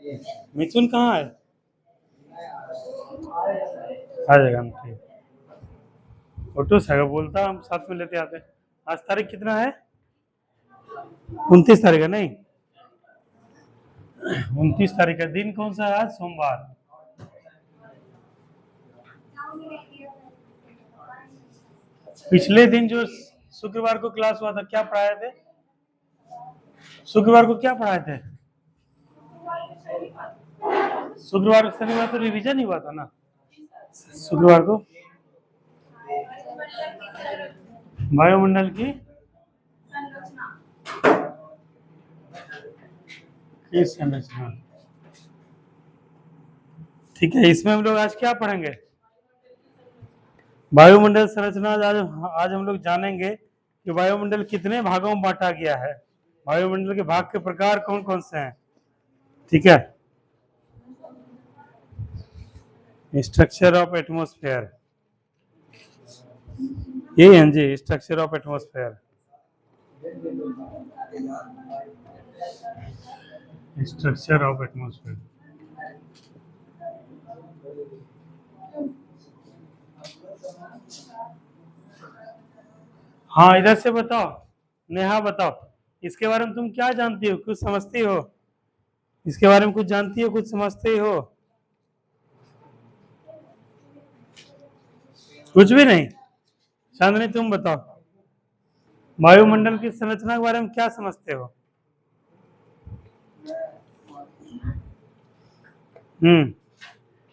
मिथुन कहाँ है? आ जाएगा हम, ठीक। फोटो से बोलता हम साथ में लेते आते। आज तारीख कितना है? 29 तारीख है नहीं? 29 तारीख का दिन कौन सा है आज? सोमवार। पिछले दिन जो शुक्रवार को क्लास हुआ था क्या पढ़ाए थे? शुक्रवार को क्या पढ़ाए थे? शुक्रवार शनिवार तो रिवीजन ही हुआ था ना। शुक्रवार को वायुमंडल की संरचना। ठीक है, इसमें हम लोग आज क्या पढ़ेंगे? वायुमंडल संरचना। आज हम लोग जानेंगे कि वायुमंडल कितने भागों में बांटा गया है, वायुमंडल के भाग के प्रकार कौन कौन से हैं। ठीक है, स्ट्रक्चर ऑफ एटमॉस्फेयर, ये है जी, structure of atmosphere. Structure of atmosphere. हाँ, इधर से बताओ, नेहा बताओ, इसके बारे में तुम क्या जानती हो, कुछ समझती हो? इसके बारे में कुछ जानती हो, कुछ समझते हो? कुछ भी नहीं। चांदनी तुम बताओ, वायुमंडल की संरचना के बारे में क्या समझते हो?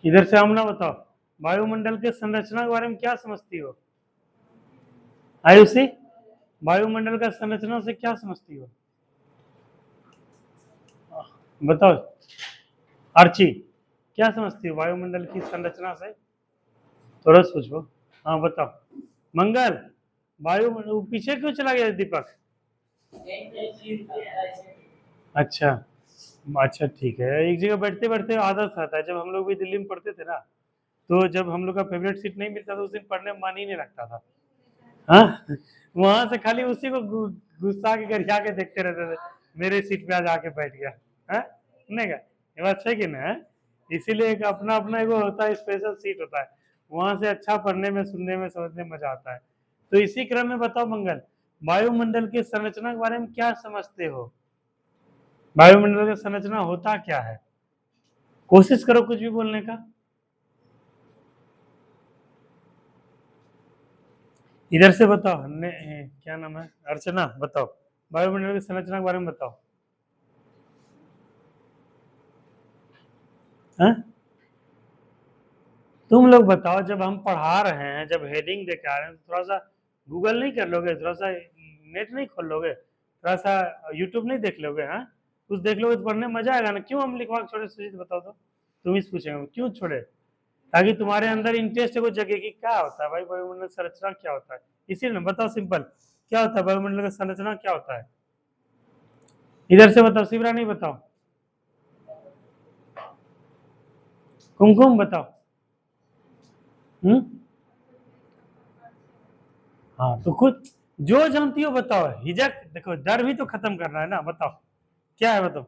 इधर से आमना बताओ, वायुमंडल के संरचना के बारे में क्या समझती हो? आयुषी, वायुमंडल का संरचना से क्या समझती हो? बताओ। अर्ची, क्या समझती हो वायुमंडल की संरचना से? थोड़ा सोचो। हाँ बताओ। मंगल, वायुमंडल पीछे क्यों चला गया दीपक? अच्छा अच्छा, ठीक है। एक जगह बैठते बैठते आदत आता है। जब हम लोग भी दिल्ली में पढ़ते थे ना, तो जब हम लोग का फेवरेट सीट नहीं मिलता था उस दिन पढ़ने में मन ही नहीं लगता था। हाँ, वहां से खाली उसी को गुस्सा के घर जाके देखते रहते थे, मेरे सीट पे आज आके बैठ गया। है नहीं का ये बात सही कि नहीं है? इसीलिए एक अपना अपना एगो होता है, स्पेशल सीट होता है, वहां से अच्छा पढ़ने में, सुनने में, समझने में मजा आता है। तो इसी क्रम में बताओ मंगल, वायुमंडल की संरचना के बारे में क्या समझते हो? वायुमंडल की संरचना होता क्या है? कोशिश करो कुछ भी बोलने का। इधर से बताओ, क्या नाम है, अर्चना बताओ, वायुमंडल की संरचना के बारे में बताओ। है? तुम लोग बताओ, जब हम पढ़ा रहे हैं, जब हेडिंग देख आ रहे हैं, तो थोड़ा सा गूगल नहीं कर लोगे? थोड़ा सा नेट नहीं खोल लोगे? थोड़ा सा यूट्यूब नहीं देख लोगे? हाँ, कुछ देख लोगे तो पढ़ने में मजा आएगा ना। क्यों हम लिखवा छोड़े? सुजीत बताओ तो, तुम ही पूछेंगे क्यों छोड़े? ताकि तुम्हारे अंदर इंटरेस्ट को जगे कि क्या होता है भाई वायुमंडल संरचना, क्या होता है। इसीलिए बताओ सिंपल, क्या होता है वायुमंडल का संरचना, क्या होता है? इधर से बताओ, शिवरा नहीं बताओ, कुमकुम बताओ। हाँ तो खुद जो जानती हो बताओ, हिजक देखो, डर भी तो खत्म करना है ना। बताओ क्या है, बताओ।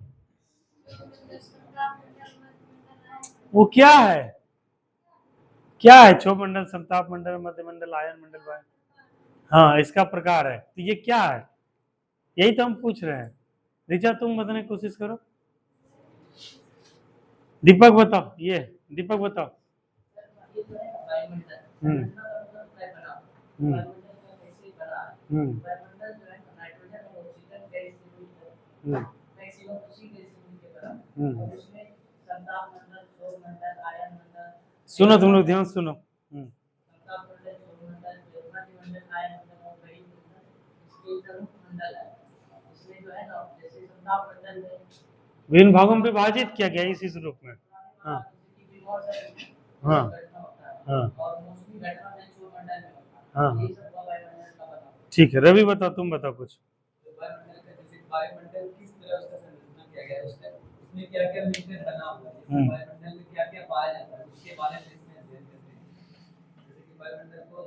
वो क्या है? क्या है? क्षोभ मंडल, समताप मंडल, मध्य मंडल, आयन मंडल, वायु। हाँ, इसका प्रकार है। तो ये क्या है? यही तो हम पूछ रहे हैं। ऋचा तुम बताने की कोशिश करो। दीपक बताओ, ये दीपक बताओ। हम्म हम्म हम्म हम्म हम्म। सुनो तुम लोग, ध्यान सुनो। विभिन्न भागों में विभाजित किया गया इस रूप में। हाँ हाँ हाँ हाँ हाँ। ठीक है, रवि बताओ, तुम बताओ कुछ। वायुमंडल किस तरह उसका संरचना किया गया है, उसमें क्या क्या मिलकर बना हुआ है, वायुमंडल में क्या क्या पाया जाता है, उसके बारे में इसमें अध्ययन करते हैं। जैसे कि वायुमंडल को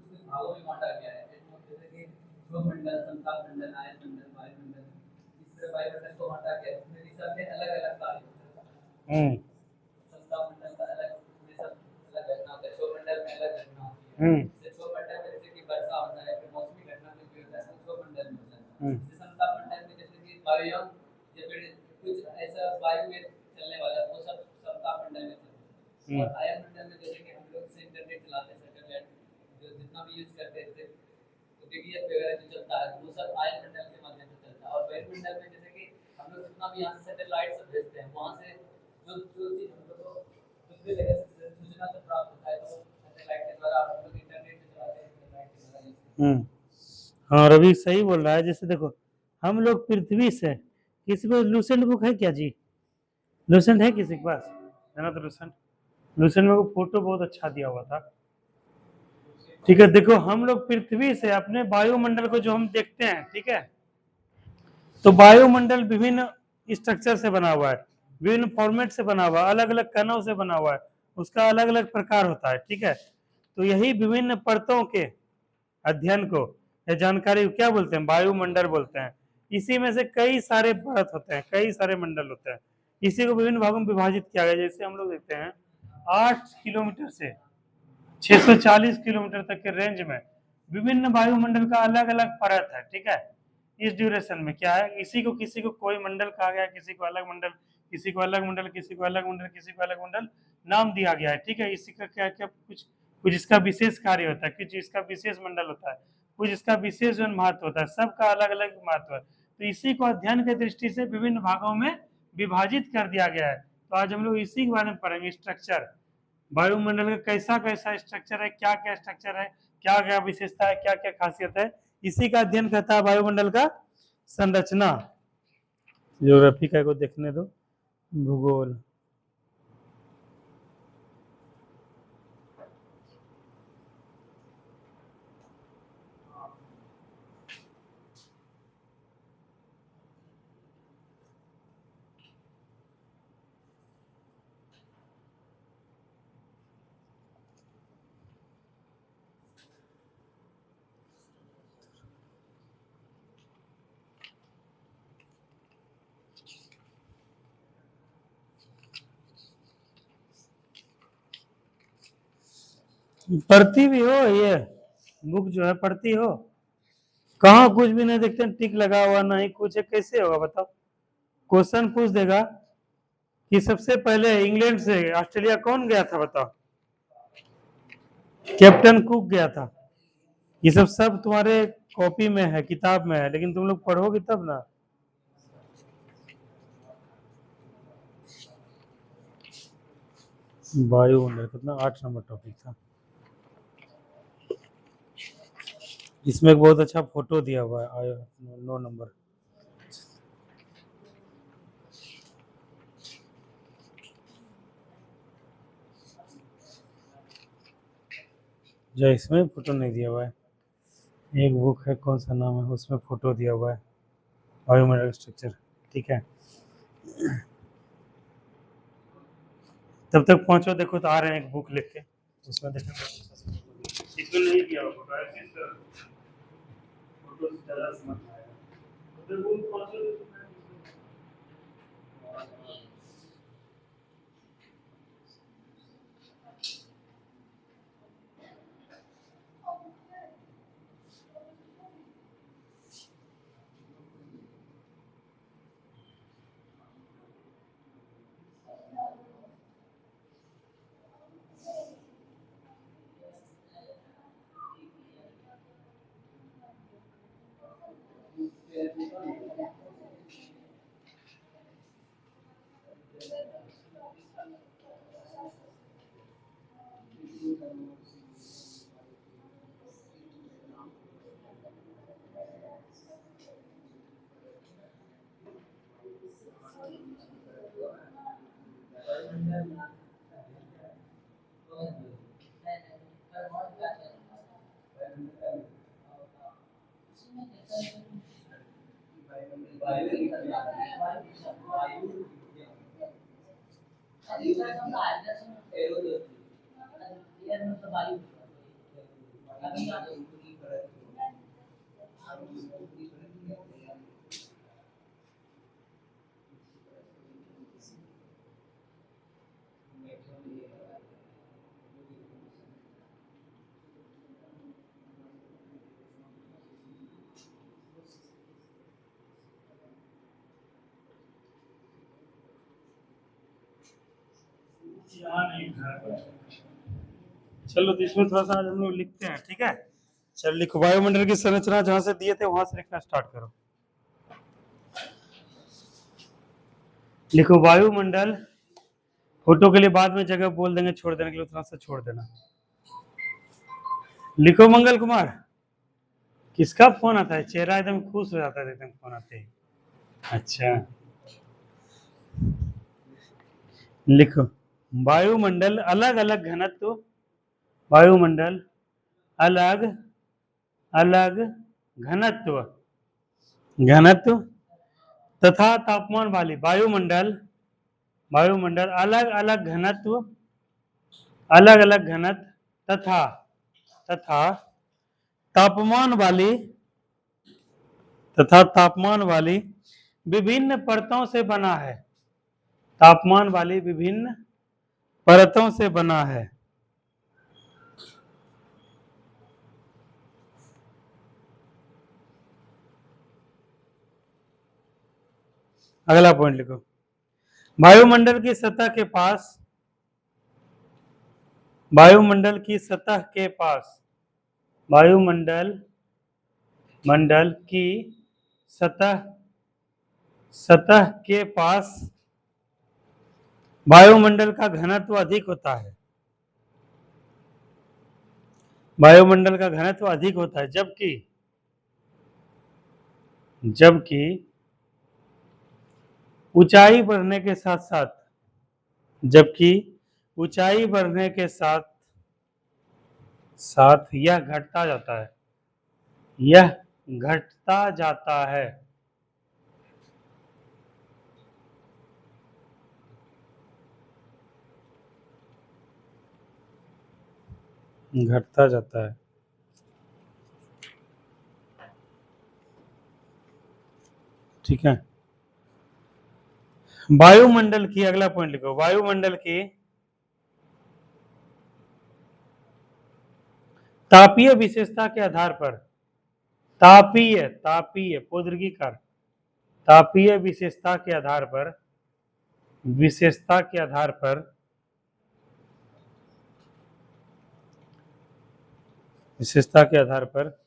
कुछ भागों में बांटा गया है, जैसे कि क्षोभमंडल, समताप मंडल, आयन मंडल, वायुमंडल। इस तरह वायुमंडल को बांटा गया है, उसमें भी सबके अलग अलग कार्य होते हैं। हम्म हम्म हम्म हम्म हम्म। हाँ रवि सही बोल रहा है। जैसे देखो हम लोग पृथ्वी से, किसी को लूसेंट बुक है क्या जी? लूसेंट है किसी के पास? है ना? तो लूसेंट, लूसेंट में वो फोटो बहुत अच्छा दिया हुआ था। ठीक है, देखो हम लोग पृथ्वी से अपने वायुमंडल को जो हम देखते हैं, ठीक है, तो वायुमंडल विभिन्न स्ट्रक्चर से बना हुआ है, विभिन्न फॉर्मेट से बना हुआ है, अलग अलग कणों से बना हुआ है, उसका अलग अलग प्रकार होता है। ठीक है, तो यही विभिन्न परतों के अध्ययन को या जानकारी को क्या बोलते हैं? वायुमंडल बोलते हैं। इसी में से कई सारे परत होते हैं, कई सारे मंडल होते हैं। इसी को विभिन्न भागों में विभाजित किया गया। जैसे हम लोग देखते हैं 8 किलोमीटर से 640 किलोमीटर तक के रेंज में विभिन्न वायुमंडल का अलग अलग परत है। ठीक है, इस ड्यूरेशन में क्या है, इसी को किसी को कोई मंडल कहा गया, किसी को अलग मंडल, किसी को अलग मंडल, किसी को अलग मंडल, किसी को अलग मंडल नाम दिया गया है। ठीक है, इसी का क्या क्या कुछ कुछ इसका विशेष कार्य होता है, कुछ इसका विशेष मंडल होता है, कुछ इसका विशेष जो महत्व होता है, सबका अलग अलग महत्व है। तो इसी को अध्ययन की दृष्टि से विभिन्न भागों में विभाजित कर दिया गया है। तो आज हम लोग इसी के बारे में पढ़ेंगे, स्ट्रक्चर, वायुमंडल का कैसा कैसा स्ट्रक्चर है, क्या क्या स्ट्रक्चर है, क्या क्या विशेषता है, क्या क्या खासियत है, इसी का अध्ययन करता है वायुमंडल का संरचना। ज्योग्राफी का को देखने दो, भूगोल। पढ़ती भी हो ये बुक जो है, पढ़ती हो? कहाँ कुछ भी नहीं देखते, टिक लगा हुआ नहीं कुछ है, कैसे होगा बताओ? क्वेश्चन पूछ देगा कि सबसे पहले इंग्लैंड से ऑस्ट्रेलिया कौन गया था, बताओ? कैप्टन कुक गया था। ये सब सब तुम्हारे कॉपी में है, किताब में है, लेकिन तुम लोग पढ़ोगे तब ना। वायुमंडल कितना 8 नंबर टॉपिक था। इसमें एक बहुत अच्छा फोटो दिया हुआ है, 9 नंबर। जो इसमें फोटो नहीं दिया हुआ है, एक बुक है, कौन सा नाम है, उसमें फोटो दिया हुआ है वायुमंडल स्ट्रक्चर। ठीक है, तब तक पहुंचो, देखो तो आ रहे हैं एक बुक लिख के, उसमें देखो इसमें नहीं दिया हुआ फोटो, ऐसे फोटो से ज़्यादा समझ में आएगा। तो वो पहुंचो यहाँ नहीं था। चलो तो इसमें थोड़ा सा आज हम लोग लिखते हैं, ठीक है। चलो लिखो, वायुमंडल की संरचना जहां से दिए थे वहां से लिखना स्टार्ट करो। लिखो वायुमंडल, फोटो के लिए बाद में जगह बोल देंगे छोड़ देने के लिए, उतना सा छोड़ देना। लिखो मंगल कुमार। किसका फोन आता है? चेहरा एकदम खुश हो जाता है एकदम फोन आते ही। अच्छा लिखो, वायुमंडल अलग अलग घनत्व, वायुमंडल अलग अलग घनत्व, घनत्व तथा तापमान वाली, वायुमंडल, वायुमंडल अलग अलग घनत्व, अलग अलग घनत्व तथा तथा तापमान वाली, तथा तापमान वाली विभिन्न परतों से बना है, तापमान वाली विभिन्न परतों से बना है। अगला पॉइंट लिखो, वायुमंडल की सतह के पास, वायुमंडल की सतह के पास, वायुमंडल मंडल की सतह, सतह के पास वायुमंडल का घनत्व अधिक होता है, वायुमंडल का घनत्व अधिक होता है, जबकि जबकि ऊंचाई बढ़ने के साथ साथ, जबकि ऊंचाई बढ़ने के साथ साथ यह घटता जाता है, यह घटता जाता है, घटता जाता है। ठीक है, वायुमंडल की, अगला पॉइंट लिखो, वायुमंडल की तापीय विशेषता के आधार पर, तापीय, तापीय पोद्रीकार, तापीय विशेषता के आधार पर, विशेषता के आधार पर, विशेषता के आधार पर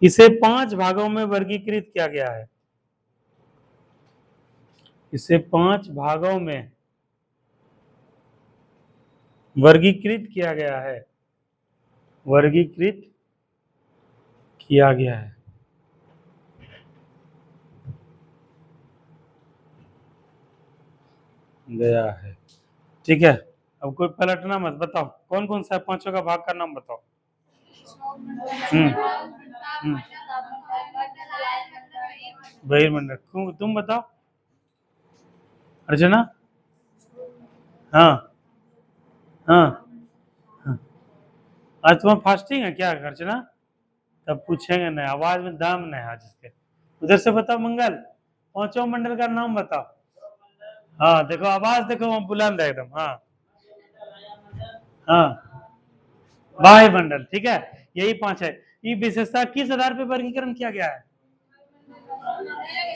इसे 5 भागों में वर्गीकृत किया गया है, इसे 5 भागों में वर्गीकृत किया गया है, वर्गीकृत किया गया है। गया है, ठीक है। अब कोई पलटना मत, बताओ कौन कौन सा 5 का भाग का नाम बताओ। बहिर्मंडल, तुम बताओ अर्चना। हाँ हाँ हाँ, आज तुम्हारा फास्टिंग है क्या अर्चना? तब पूछेंगे नहीं, आवाज में दम नहीं आज इसके। उधर से बताओ मंगल, 5वां मंडल का नाम बताओ। हाँ देखो आवाज देखो बुलंद है एकदम। हाँ हाँ, वायुमंडल, ठीक है, यही 5 है। ये विशेषता किस आधार पर वर्गीकरण किया गया है?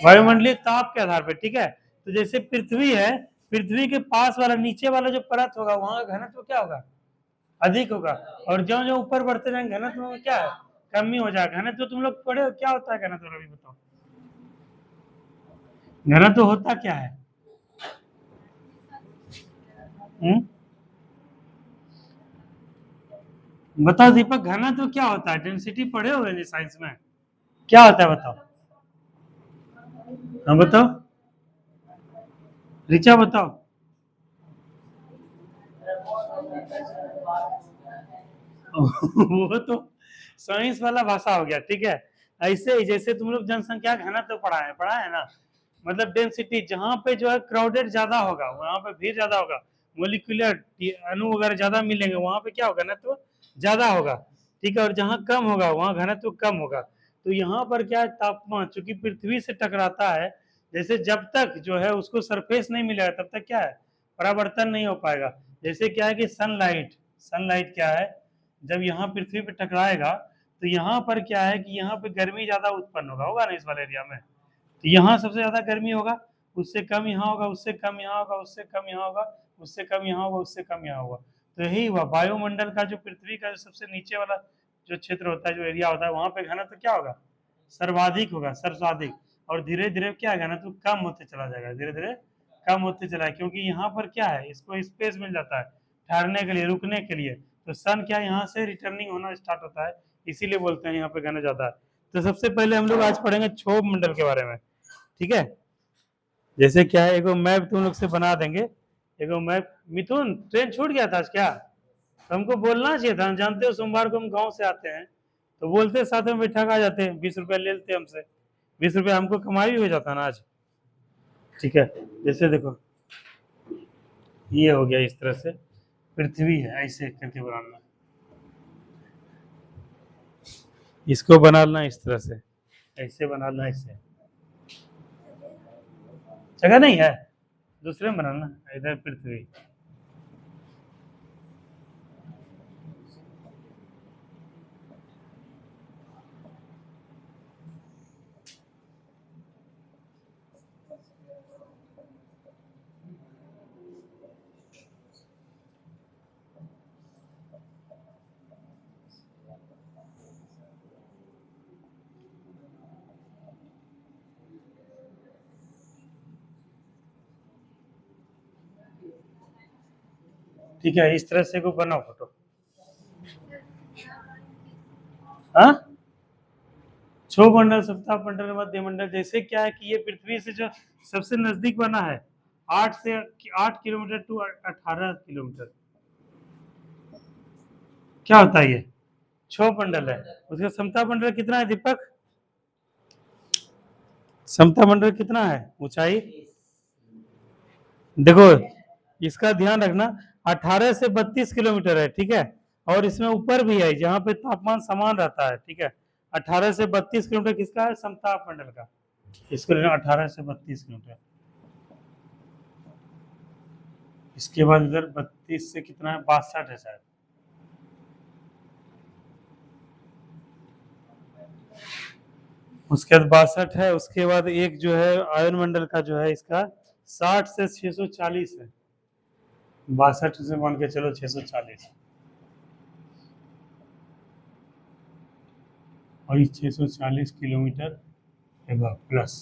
वायुमंडलीय ताप के आधार पर, ठीक है। तो जैसे पृथ्वी है, पृथ्वी के पास वाला नीचे वाला जो परत होगा वहां का घनत्व क्या होगा? अधिक होगा। और जो जो ऊपर बढ़ते जाएंगे घनत्व में क्या है? कमी हो जाएगा। घनत्व तुम लोग पढ़े हो, क्या होता है घनत्व? अभी बताओ, घनत्व होता क्या है? बताओ दीपक, घनत्व क्या होता है? डेंसिटी पढ़े हो साइंस में, क्या होता है बताओ। हाँ बताओ, ऋचा बताओ। वो तो साइंस वाला भाषा हो गया, ठीक है। ऐसे ही जैसे तुम लोग जनसंख्या घनत्व पढ़ा है ना, मतलब डेंसिटी, जहां पे जो है क्राउडेड ज्यादा होगा वहां पे भीड़ ज्यादा होगा, मोलिकुलर अणु वगैरह ज्यादा मिलेंगे वहां पे क्या होगा? घनत्व ज्यादा होगा, ठीक है। और जहां कम होगा वहां घनत्व कम होगा। तो यहाँ पर क्या है, तापमान चूंकि पृथ्वी से टकराता है, जैसे जब तक जो है उसको सरफेस नहीं मिलेगा तब तक क्या है, परावर्तन नहीं हो पाएगा। जैसे क्या है कि सनलाइट, सनलाइट क्या है, जब यहाँ पृथ्वी पे टकराएगा तो यहाँ पर क्या है कि यहाँ पे गर्मी ज्यादा उत्पन्न होगा, होगा ना इस वाले एरिया में, तो यहाँ सबसे ज्यादा गर्मी होगा। उससे कम यहाँ होगा, उससे कम यहाँ होगा, उससे कम यहाँ होगा, उससे कम यहाँ होगा, उससे कम यहाँ होगा। तो यही हुआ वायुमंडल का जो पृथ्वी का जो सबसे नीचे वाला जो क्षेत्र होता है, जो एरिया होता है, वहां पे घनत्व क्या होगा, सर्वाधिक होगा, सर्वाधिक। और धीरे धीरे क्या है, घनत्व कम होते चला जाएगा, धीरे धीरे कम होते चला है, क्योंकि यहाँ पर क्या है, इसको स्पेस मिल जाता है ठहरने के लिए, रुकने के लिए। तो सन क्या यहाँ से रिटर्निंग होना स्टार्ट होता है, इसीलिए बोलते हैं यहाँ पे घना ज्यादा है। तो सबसे पहले हम लोग आज पढ़ेंगे क्षोभ मंडल के बारे में, ठीक है। जैसे क्या है, एगो मैप तुम लोग से बना देंगे, एगो मैप। मिथुन, ट्रेन छूट गया था आज क्या? तो हमको बोलना चाहिए था, हम जानते हो सोमवार को हम गांव से आते हैं, तो बोलते साथ में बैठा आ जाते हैं, 20 रुपया ले लेते हमसे, 20 रुपया हमको कमाई भी हो जाता ना आज, ठीक है। जैसे देखो ये हो गया, इस तरह से पृथ्वी है, ऐसे करके बनाना, इसको बनाना इस तरह से, ऐसे बनाना, ऐसे जगह नहीं है, दूसरे में बनाना, इधर पृथ्वी। ठीक है, इस तरह से को बनाओ फोटो। हाँ, क्षोभ मंडल, सप्ताह मंडल, मध्य मंडल। जैसे क्या है कि ये पृथ्वी से जो सबसे नजदीक बना है, 8 किलोमीटर टू 18 किलोमीटर, क्या होता है ये, क्षोभ मंडल है। उसका समता मंडल कितना है दीपक, समता मंडल कितना है ऊंचाई? देखो इसका ध्यान रखना, 18 से 32 किलोमीटर है, ठीक है। और इसमें ऊपर भी है, जहाँ पे तापमान समान रहता है, ठीक है। 18 से 32 किलोमीटर किसका है, समताप मंडल का। इसको लेना 18 से 32 किलोमीटर। इसके बाद इधर 32 से कितना है, 62 है शायद। उसके बाद 62 है। उसके बाद एक जो है आयन मंडल का जो है, इसका 60 से 640 है, 62 से मान के चलो 640, और ये 640 किलोमीटर प्लस।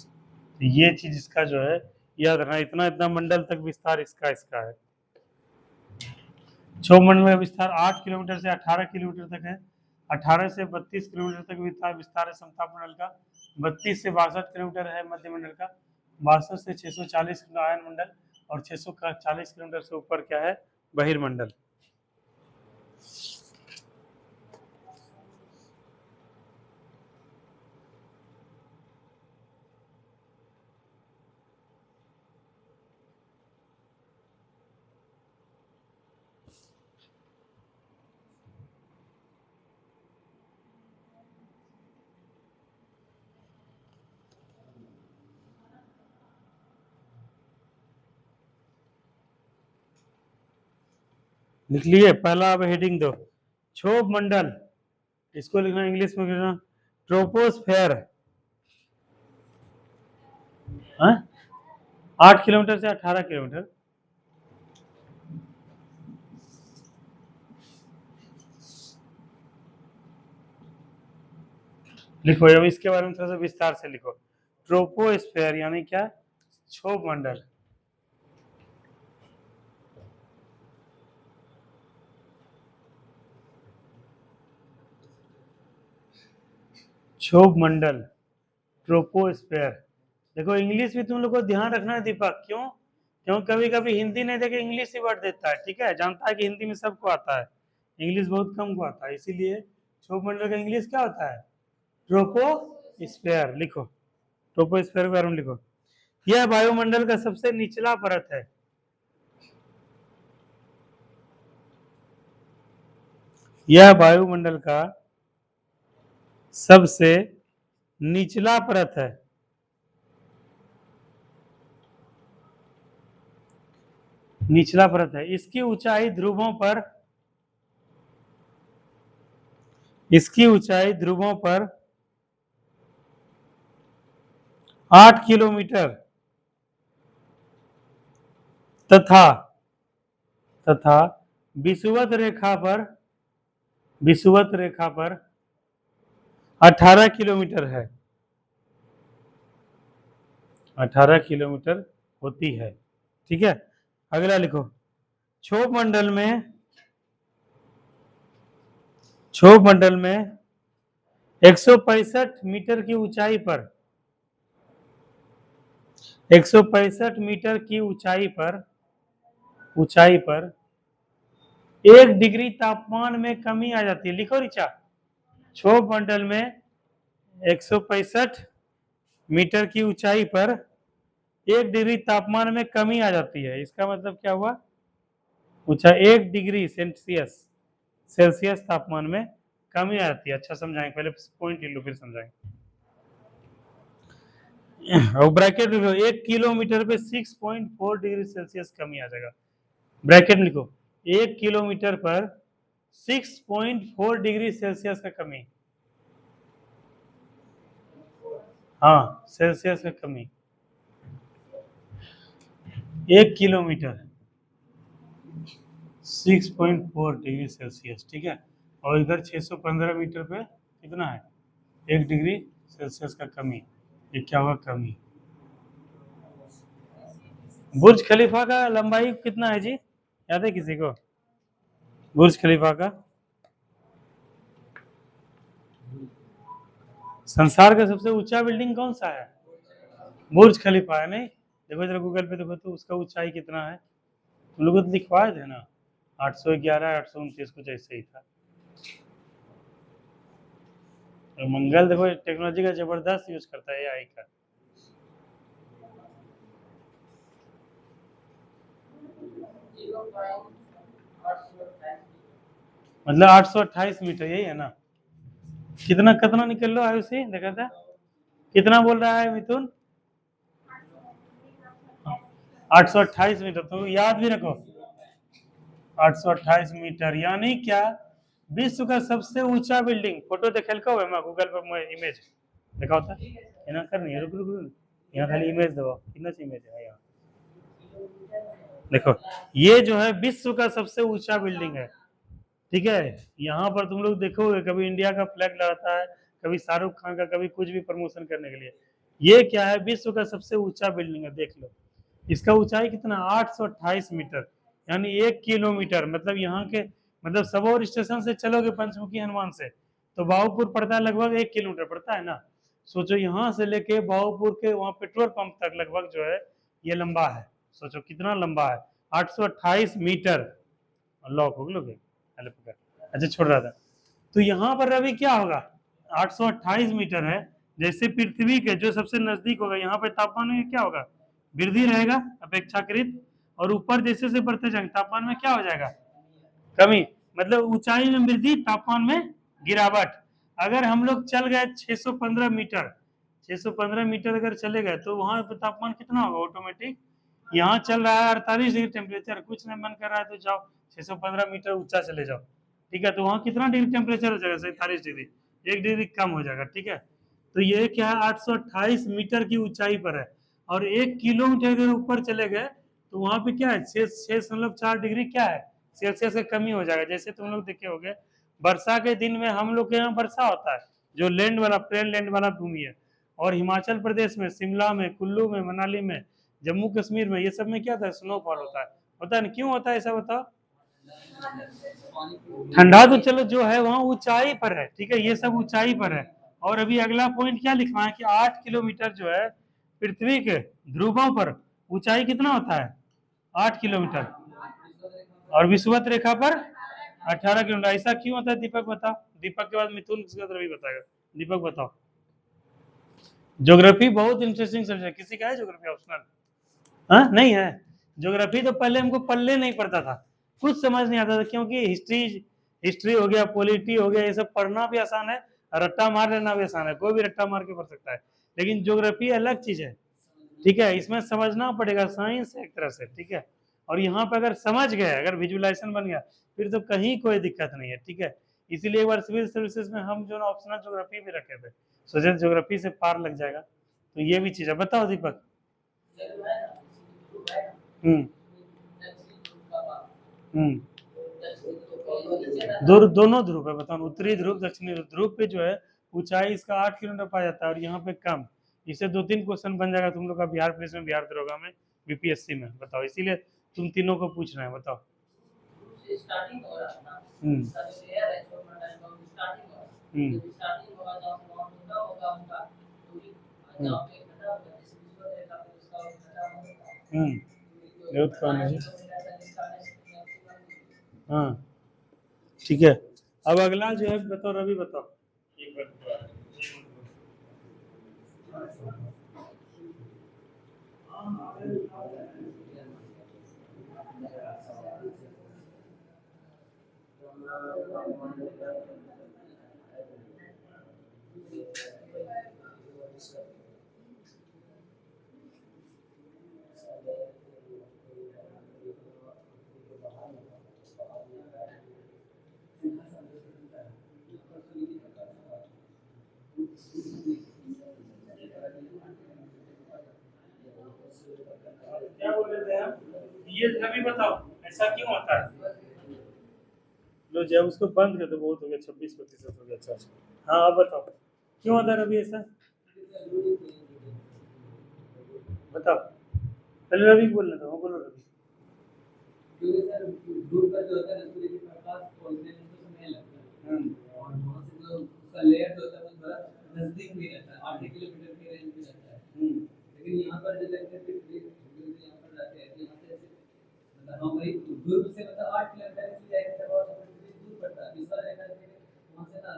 तो ये चीज इसका जो है याद रखना, इतना इतना मंडल तक विस्तार इसका इसका है। क्षोभ मंडल का विस्तार 8 किलोमीटर से 18 किलोमीटर तक है, 18 से 32 किलोमीटर तक विस्तार है समताप मंडल का, 32 से 62 किलोमीटर है मध्य मंडल का, 62 से 640 आयन मंडल, और 640 किलोमीटर से ऊपर क्या है, बहिर्मंडल। लिख लिए, पहला अब हेडिंग दो, क्षोभ मंडल, इसको लिखना इंग्लिश में लिखना ट्रोपोस्फेयर। 8 किलोमीटर से 18 किलोमीटर। लिखो, अब इसके बारे में थोड़ा सा विस्तार से लिखो, ट्रोपोस्फेयर यानी क्या, क्षोभ मंडल। क्षोभ मंडल, ट्रोपोस्फेयर। देखो इंग्लिश भी तुम लोग को ध्यान रखना है दीपक, क्यों, क्यों कभी कभी हिंदी नहीं देखे इंग्लिश ही वर्ड देता है, ठीक है। जानता है कि हिंदी में सबको आता है, इंग्लिश बहुत कम को आता है, इसीलिए क्षोभ मंडल का इंग्लिश क्या होता है, ट्रोपोस्फेयर। लिखो, ट्रोपोस्फेयर के बारे में लिखो। यह वायुमंडल का सबसे निचला परत है, यह वायुमंडल का सबसे निचला परत है, निचला परत है। इसकी ऊंचाई ध्रुवों पर, इसकी ऊंचाई ध्रुवों पर 8 किलोमीटर तथा तथा विषुवत रेखा पर 18 किलोमीटर है, 18 किलोमीटर होती है। ठीक है, अगला लिखो। क्षोभ मंडल में 165 मीटर की ऊंचाई पर 165 मीटर की ऊंचाई पर 1 डिग्री तापमान में कमी आ जाती है। लिखो ऋचा, क्षोभ मंडल में 165 मीटर की ऊंचाई पर 1 डिग्री तापमान में कमी आ जाती है। इसका मतलब क्या हुआ? ऊंचाई 1 डिग्री सेल्सियस तापमान में कमी आ जाती है। अच्छा समझाएंगे, पहले पॉइंट ले लो फिर समझाएंगे। और ब्रैकेट लिखो, 1 किलोमीटर पे 6.4 डिग्री सेल्सियस कमी आ जाएगा। ब्रैकेट में लिखो, 1 किलोमीटर पर 6.4 डिग्री सेल्सियस का कमी। हाँ, सेल्सियस का कमी 1 किलोमीटर 6.4 डिग्री सेल्सियस। ठीक है, और इधर 615 मीटर पे कितना है? 1 डिग्री सेल्सियस का कमी। ये क्या होगा? कमी। बुर्ज खलीफा का लंबाई कितना है जी? याद है किसी को? बुर्ज खलीफा का संसार का सबसे ऊंचा बिल्डिंग कौन सा है? बुर्ज खलीफा है। नहीं, देखो जरा गूगल पे देखो तो उसका ऊंचाई कितना है। तुम लोग तो लिखवाए थे ना, 811 829 कुछ ऐसे ही था। और मंगल देखो टेक्नोलॉजी का जबरदस्त यूज करता है एआई का। मतलब 828 मीटर, यही है ना? कितना कितना निकल लो आयुषी, देखा था कितना बोल रहा है मिथुन? 828 मीटर। तो याद भी रखो, 828 मीटर यानी क्या? विश्व का सबसे ऊंचा बिल्डिंग। फोटो देखेल को मैं गूगल पर मैं इमेज देखा होता है ना। करनी है, रुक रुक रुक, यहाँ खाली इमेज दबाओ, कितना इमेज है यहाँ देखो। ये जो है विश्व का सबसे ऊंचा बिल्डिंग है। ठीक है, यहाँ पर तुम लोग देखोगे कभी इंडिया का फ्लैग लहराता है, कभी शाहरुख खान का, कभी कुछ भी प्रमोशन करने के लिए। ये क्या है? विश्व का सबसे ऊंचा बिल्डिंग है, देख लो। इसका ऊंचाई कितना? 828 मीटर, यानी 1 किलोमीटर। मतलब यहाँ के मतलब सबौर स्टेशन से चलोगे पंचमुखी हनुमान से तो बाबूपुर पड़ता है, लगभग 1 किलोमीटर पड़ता है ना। सोचो यहाँ से लेके बाबूपुर के वहाँ पेट्रोल पंप तक लगभग जो है ये लंबा है। सोचो कितना लंबा है, 828 मीटर। लॉक हो लोगे, अच्छा छोड़ रहा था। तो यहाँ पर अभी क्या होगा? 828 मीटर है, जैसे पृथ्वी के जो सबसे नजदीक होगा, यहाँ पे तापमान में क्या होगा? वृद्धि रहेगा अपेक्षाकृत। और ऊपर जैसे से बढ़ते जाएंगे तापमान में क्या हो जाएगा? कमी। मतलब ऊंचाई में वृद्धि, तापमान में गिरावट। अगर हम लोग चल गए 615 मीटर, 615 मीटर अगर चले गए तो वहां पे तापमान कितना होगा ऑटोमेटिक? यहाँ चल रहा है 48 डिग्री टेम्परेचर, कुछ नहीं मन कर रहा है तो जाओ 615 मीटर ऊंचा चले जाओ। ठीक है, तो वहाँ कितना डिग्री टेम्परेचर हो जाएगा? 47 डिग्री, 1 डिग्री कम हो जाएगा। ठीक है, तो ये क्या है? 828 मीटर की ऊंचाई पर है। और 1 किलोमीटर अगर ऊपर चले गए तो वहां पे क्या है? 6.4 डिग्री क्या है? सेल्सियस का कमी हो जाएगा। जैसे तुम लोग देखे होंगे वर्षा के दिन में हम लोग के यहाँ वर्षा होता है, जो लैंड वाला प्लेन लैंड वाला भूमि है। और हिमाचल प्रदेश में, शिमला में, कुल्लू में, मनाली में, जम्मू कश्मीर में, ये सब में क्या होता है? स्नोफॉल होता है ना? क्यों होता है ऐसा बताओ? ठंडा तो चलो जो है वहां ऊंचाई पर है। ठीक है, ये सब ऊंचाई पर है। और अभी अगला पॉइंट क्या लिखना है कि 8 किलोमीटर जो है पृथ्वी के ध्रुवों पर ऊंचाई कितना होता है? 8 किलोमीटर। और विषुवत रेखा पर 18 किलोमीटर। ऐसा क्यों होता है दीपक बताओ? दीपक के बाद मिथुन रवि बताएगा। दीपक बताओ। ज्योग्राफी बहुत इंटरेस्टिंग सब्जेक्ट। किसी का है ज्योग्राफी ऑप्शनल? हाँ, नहीं है। ज्योग्राफी तो पहले हमको पल्ले नहीं पड़ता था, कुछ समझ नहीं आता था, क्योंकि हिस्ट्री हो गया, पॉलिटी हो गया, ये सब पढ़ना भी आसान है, रट्टा मार लेना भी आसान है, कोई भी रट्टा मार के पढ़ सकता है। लेकिन ज्योग्राफी अलग चीज है। ठीक है, इसमें समझना पड़ेगा, साइंस है एक तरह से। ठीक है, और यहाँ पे अगर समझ गए, अगर विजुअलाइजेशन बन गया, फिर तो कहीं कोई दिक्कत नहीं है। ठीक है, इसीलिए एक बार सिविल सर्विसेज में हम जो ना ऑप्शनल ज्योग्राफी भी रखे थे, सोचे ज्योग्राफी से पार लग जाएगा। तो ये भी चीज है। बताओ दीपक। हम्म हम्म दोनों ध्रुव है, बताओ उत्तरी ध्रुव दक्षिणी ध्रुव पे जो है ऊंचाई इसका 8 किलोमीटर पाया जाता है और यहाँ पे कम। इससे 2-3 क्वेश्चन बन जाएगा तुम लोग का बिहार पुलिस में, बिहार दरोगा में, बीपीएससी में। बताओ, इसीलिए तुम तीनों को पूछ रहे हैं। बताओ। हम्म हम्म कौन है? हाँ ठीक है। अब अगला जो है बताओ, रवि बताओ। एक बार क्या बोल रहे थे हम? ये रवि बताओ, ऐसा क्यों होता है? लो जब उसको बंद कर दो, बहुत हो गया, 26% हो गया। अच्छा हाँ, अब बताओ क्यों होता है रवि ऐसा? बताओ, पहले रवि को बोलने दो। हाँ, बोलो रवि। क्योंकि सर दूर का जो होता है ना, सूर्य के प्रकाश पहुंचने में तो समय लगता है, और वहाँ से जो उसका लेयर जो होता है वो थोड़ा नजदीक भी रहता है, 8 किलोमीटर के रेंज में रहता है। लेकिन यहाँ पर जो लगता है यहाँ पर रहते हैं, यहाँ से मतलब हम वही दूर से मतलब 8 किलोमीटर से जाएंगे तो बहुत दूर पड़ता है। इस बार ऐसा है वहाँ से ना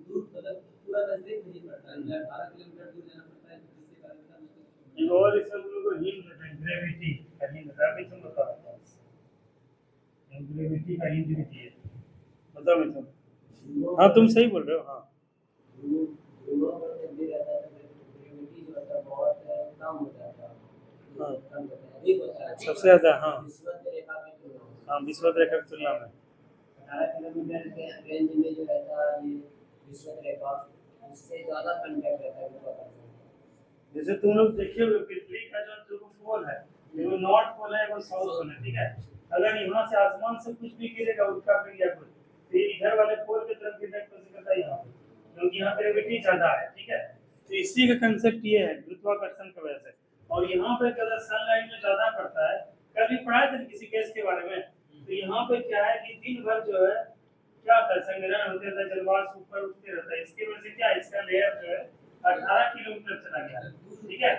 दूर मतलब पूरा नजदीक नहीं पड़ता है, 18 किलोमीटर दूर जाना पड़ता है, जिसके कारण एक और इसमें तुम लोग को हिंट देते हैं, ग्रेविटी का हिंट देता है। तुम बता रहे हो ग्रेविटी का हिंट भी दिए, बताओ मैं तुम। हाँ तुम सही बोल रहे हो। हाँ सबसे ज्यादा, हाँ हाँ विश्वत रेखा की तुलना में 18 किलोमीटर के रेंज में जो रहता है ये विश्वत रेखा, उससे ज्यादा कांटेक्ट रहता है गुरुत्वाकर्षण। जैसे तुम लोग देखिए पृथ्वी का जो पोल है, वो नॉर्थ पोल है, वो साउथ पोल है, ठीक है। अगर यहाँ से आसमान से कुछ भी गिरेगा उल्का फिर या कुछ, तो ये इधर वाले पोल की तरफ गिरने की कोशिश करता है यहाँ पे, क्योंकि यहाँ ग्रेविटी ज्यादा है, ठीक है। तो इसी का कंसेप्ट ये है गुरुत्वाकर्षण की वजह से। और यहाँ पे अगर सनलाइट में ज्यादा पड़ता है, कभी पढ़ा था किसी केस के बारे में, तो यहाँ पे क्या है कि दिन भर जो है क्या होता है, संग्रहण होते रहता है, जलवाष्प ऊपर उठते रहता है। इसकी वजह से क्या है, इसका लेयर जो है 18 किलोमीटर चला गया, ठीक है।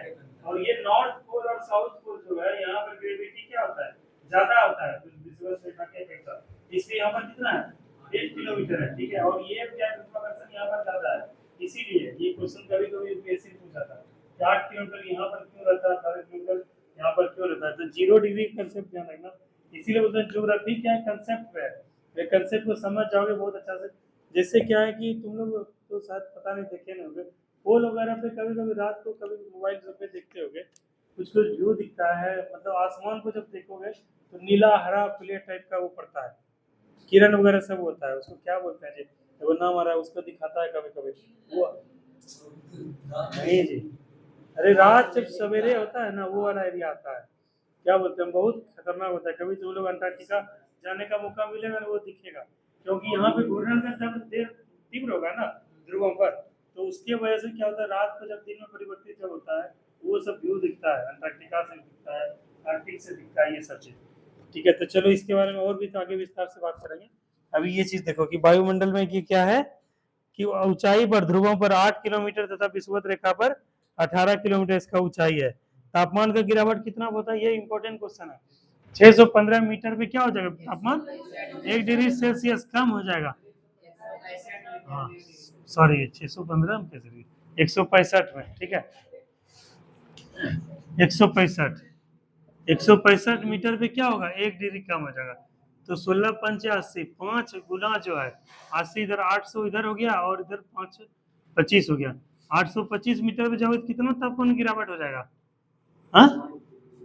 और ये नॉर्थ पोल और साउथ पोल जो है, यहाँ पर ग्रेविटी क्या होता है, ज्यादा होता है विजुअल रेखा के अपेक्षा, इसलिए यहाँ पर कितना है, 8 किलोमीटर है, ठीक है। और ये क्या गुरुत्वाकर्षण यहाँ पर ज्यादा है, इसीलिए ये क्वेश्चन कभी कभी यूपीएससी पूछा था कि 8 किलोमीटर यहाँ पर क्यों रहता है, 18 किलोमीटर यहाँ पर क्यों रहता है। तो 0 डिग्री कंसेप्ट ध्यान रखना, इसीलिए बोलते हैं ज्योग्राफी क्या है, कंसेप्ट है। ये कंसेप्ट को समझ जाओगे बहुत अच्छा से। जैसे क्या है कि तुम लोग तो शायद पता नहीं देखे नहीं होंगे, पोल वगैरह पे कभी कभी रात को कभी मोबाइल पे देखते होंगे, कुछ कुछ व्यू दिखता है, मतलब आसमान को जब देखोगे तो नीला हरा प्लेट टाइप का वो पड़ता है, किरण वगैरह सब होता है, उसको क्या बोलते हैं जी, वो नाम आ रहा है, उसको दिखाता है कभी कभी वो। नहीं जी, अरे रात जब सवेरे होता है ना, वो वाला एरिया आता है, क्या बोलते हैं, बहुत खतरनाक होता है। कभी तुम लोग अंटार्कटिका जाने का मौका मिलेगा ना, वो दिखेगा, क्योंकि यहाँ पे घूर्णन का जब देर तीव्र होगा ना ध्रुवों पर, तो उसके वजह से क्या होता है, रात को जब दिन में परिवर्तित जब होता है, वो सब व्यू दिखता है, अंटार्कटिका से दिखता है, आर्कटिक से दिखता है, ये सब चीज, ठीक है। तो चलो इसके बारे में और भी तो आगे विस्तार से बात करेंगे। अभी ये चीज देखो कि वायुमंडल में कि क्या है कि ऊंचाई पर ध्रुवों पर 8 किलोमीटर तथा विषुवत रेखा पर 18 किलोमीटर इसका ऊंचाई है। तापमान का गिरावट कितना होता है, ये इंपॉर्टेंट क्वेश्चन है। 615 मीटर पे क्या हो जाएगा तापमान, 1 डिग्री सेल्सियस कम हो जाएगा। हाँ सॉरी, 615 कैसे, 165 में, ठीक है। 165 मीटर पे क्या होगा, 1 डिग्री कम हो जाएगा। तो 16 × 5 = 80, 5 गुना जो है 80, इधर 800 इधर हो गया और इधर 5 25 हो गया। 825 मीटर पे जाओगे तो कितना तापमान गिरावट हो जाएगा, हाँ।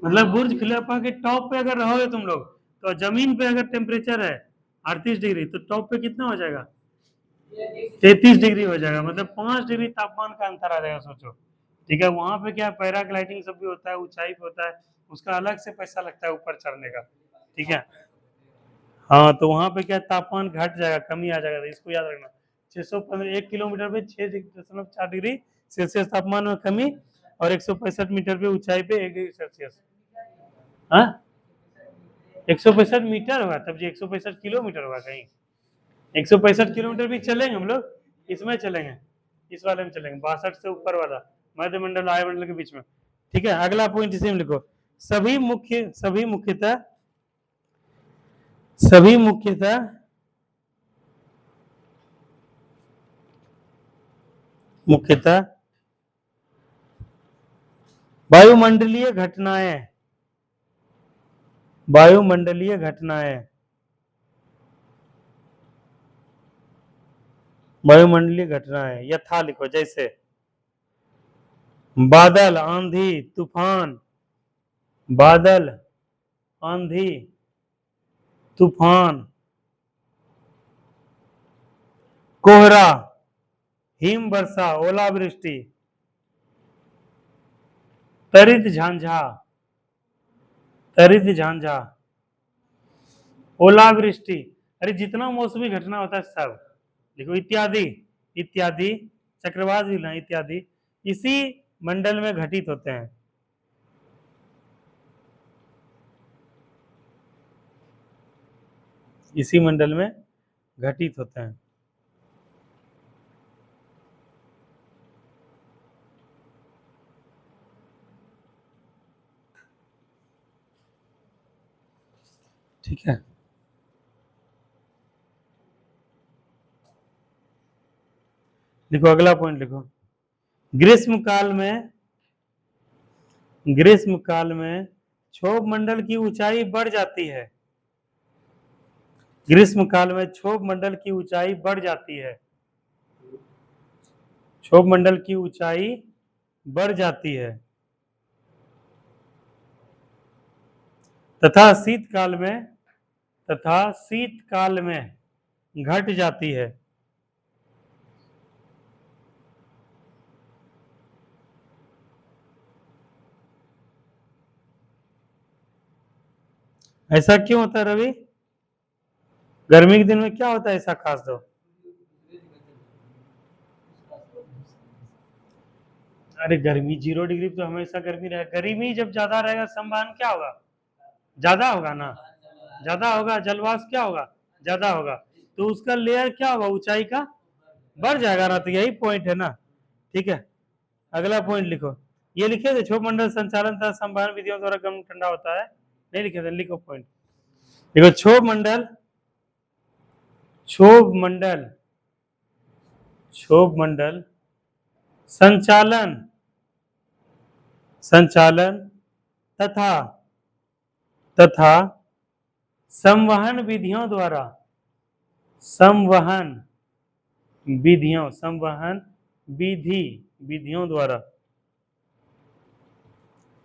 मतलब बुर्ज खलीफा के टॉप पे अगर रहोगे तुम लोग, तो जमीन पे अगर टेम्परेचर है 38 डिग्री, तो टॉप पे कितना हो जाएगा, 33 डिग्री हो जाएगा। मतलब 5 डिग्री तापमान का अंतर आ जाएगा, सोचो, ठीक है। वहां पे क्या पैराग्लाइडिंग सब भी होता है, ऊंचाई पे होता है, उसका अलग से पैसा लगता है ऊपर चढ़ने का, ठीक है। हाँ, तो वहां पे क्या तापमान घट जाएगा, कमी आ जाएगा, तो इसको याद रखना। 615 1 किलोमीटर पे 6.4 डिग्री सेल्सियस तापमान में कमी, और 165 मीटर पे ऊंचाई पे 1 डिग्री सेल्सियस। हाँ, 165 मीटर होगा, तब जी 165 किलोमीटर होगा कहीं। 165 किलोमीटर भी चलेंगे हम लोग, इसमें चलेंगे, इस वाले में चलेंगे, 62 से ऊपर वाला, मध्यमंडल वायुमंडल के बीच में। ठीक है, अगला पॉइंट इसी में लिखो। सभी मुख्यतः वायुमंडलीय घटनाएं यथा लिखो, जैसे बादल, आंधी, तूफान, कोहरा, हिम वर्षा, ओलावृष्टि, तरित झांझा, ओलावृष्टि, अरे जितना मौसमी घटना होता है सब देखो, इत्यादि चक्रवात भी ना, इत्यादि इसी मंडल में घटित होते हैं। इसी मंडल में घटित होते हैं। ठीक है, लिखो अगला पॉइंट लिखो। ग्रीष्म काल में क्षोभ मंडल की ऊंचाई बढ़ जाती है। ग्रीष्म काल में क्षोभ मंडल की ऊंचाई बढ़ जाती है। क्षोभ मंडल की ऊंचाई बढ़ जाती है, तथा शीतकाल में घट जाती है। ऐसा क्यों होता है रवि? गर्मी के दिन में क्या होता है ऐसा खास? दो, अरे गर्मी 0 डिग्री तो हमेशा गर्मी रहेगा। गर्मी जब ज्यादा रहेगा, संवहन क्या होगा? ज्यादा होगा ना, ज्यादा होगा, जलवाष्प क्या होगा? ज्यादा होगा, तो उसका लेयर क्या होगा? ऊंचाई का बढ़ जाएगा ना, तो यही पॉइंट है ना। ठीक है, अगला पॉइंट लिखो। ये लिखे थे, क्षोभ मंडल संचालन तथा संवहन विधियों द्वारा गर्म ठंडा होता है, नहीं लिखे थे? लिखो पॉइंट, देखो क्षोभ मंडल संचालन तथा संवहन विधियों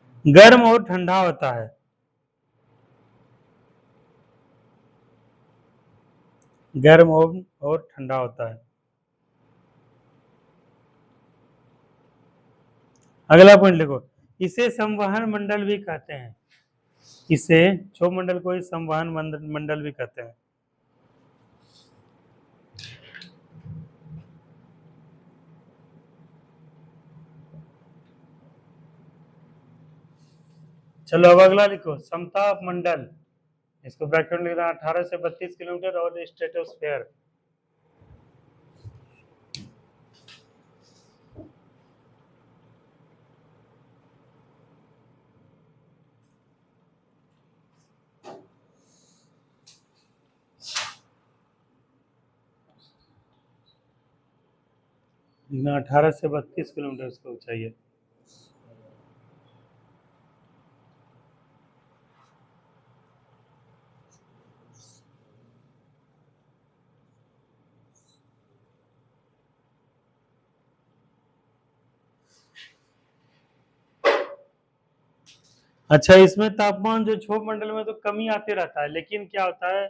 द्वारा गर्म और ठंडा होता है। गर्म और ठंडा होता है। अगला पॉइंट लिखो, इसे संवहन मंडल भी कहते हैं। इसे क्षोभ मंडल को संवहन मंडल भी कहते हैं। चलो अब अगला लिखो, समताप मंडल। इसको ब्रैकेट में लिखना, 18 से 32 किलोमीटर और स्ट्रेटोस्फेयर। लिखना 18 से 32 किलोमीटर इसको ऊंचाई है। अच्छा, इसमें तापमान जो क्षोभ मंडल में तो कमी आते रहता है, लेकिन क्या होता है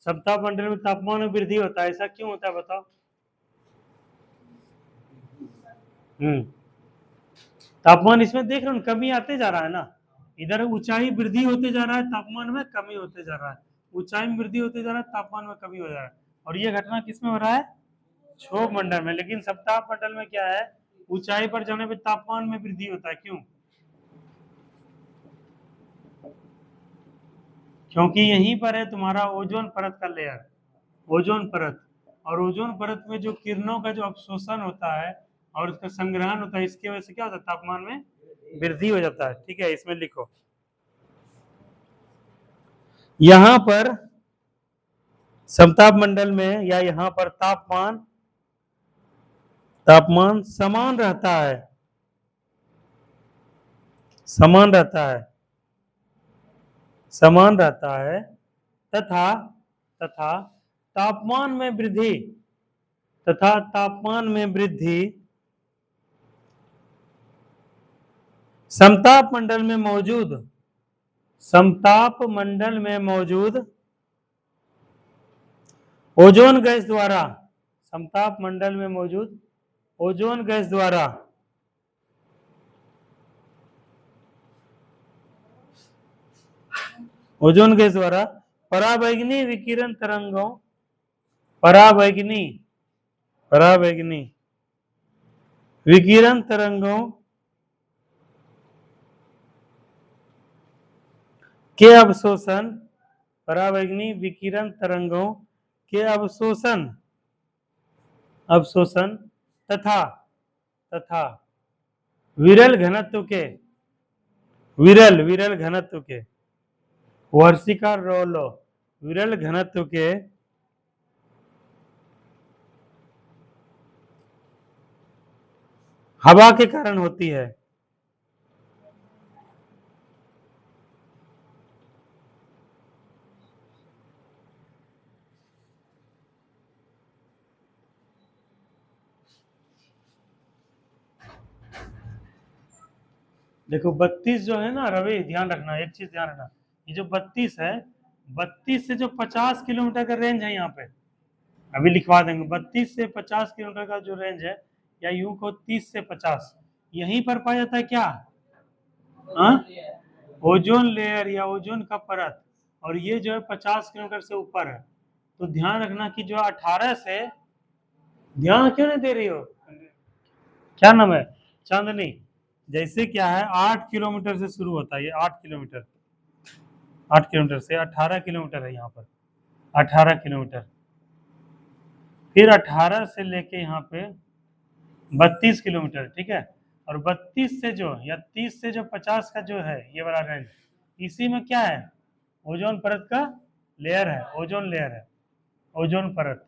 समताप मंडल में तापमान में वृद्धि होता है। ऐसा क्यों होता है बताओ? तापमान इसमें देख रहे हो, कमी आते जा रहा है ना, इधर ऊंचाई वृद्धि होते जा रहा है, तापमान में कमी होते जा रहा है। ऊंचाई में वृद्धि होते जा रहा है, तापमान में कमी हो जा रहा है। और ये घटना किस में हो रहा है? क्षोभ मंडल में। लेकिन समताप मंडल में क्या है? ऊंचाई पर जाने पर तापमान में वृद्धि होता है। क्यों? क्योंकि यहीं पर है तुम्हारा ओजोन परत का लेयर, ओजोन परत। और ओजोन परत में जो किरणों का जो अवशोषण होता है और उसका संग्रहण होता है, इसकी वजह से क्या होता है? तापमान में वृद्धि हो जाता है। ठीक है, इसमें लिखो यहां पर समताप मंडल में या यहां पर तापमान तापमान समान रहता है, समान रहता है, समान रहता है। तथा तथा तापमान में वृद्धि तथा तापमान में वृद्धि समताप मंडल में मौजूद समताप मंडल में मौजूद ओजोन गैस द्वारा समताप मंडल में मौजूद ओजोन गैस द्वारा ओजोन गैस द्वारा पराबैंगनी विकिरण तरंगों पराबैंगनी पराबैंगनी विकिरण तरंगों के अवशोषण पराबैंगनी विकिरण तरंगों के अवशोषण अवशोषण तथा तथा विरल घनत्व के विरल घनत्व के वर्षिका रोलो विरल घनत्व के हवा के कारण होती है। देखो 32 जो है ना रवि, ध्यान रखना, एक चीज ध्यान रखना, ये जो 32 है, 32 से जो 50 किलोमीटर का रेंज है यहाँ पे, अभी लिखवा देंगे, 32 से 50 किलोमीटर का जो रेंज है, या यूं को 30 से 50, यहीं पर पाया जाता है क्या? हाँ, ओजोन लेयर या ओजोन का परत। और ये जो है 50 किलोमीटर से ऊपर है। तो ध्यान रखना कि जो 18 से, ध्यान क्यों नहीं दे रही हो? क्या नाम है? चांदनी। जैसे क्या है, 8 किलोमीटर से शुरू होता है, ये 8 किलोमीटर, 8 किलोमीटर से 18 किलोमीटर है यहाँ पर, 18 किलोमीटर। फिर 18 से लेके यहाँ पे 32 किलोमीटर, ठीक है। और 32 से जो या 30 से जो 50 का जो है ये वाला रेंज, इसी में क्या है? ओजोन परत का लेयर है, ओजोन लेयर है, ओजोन परत।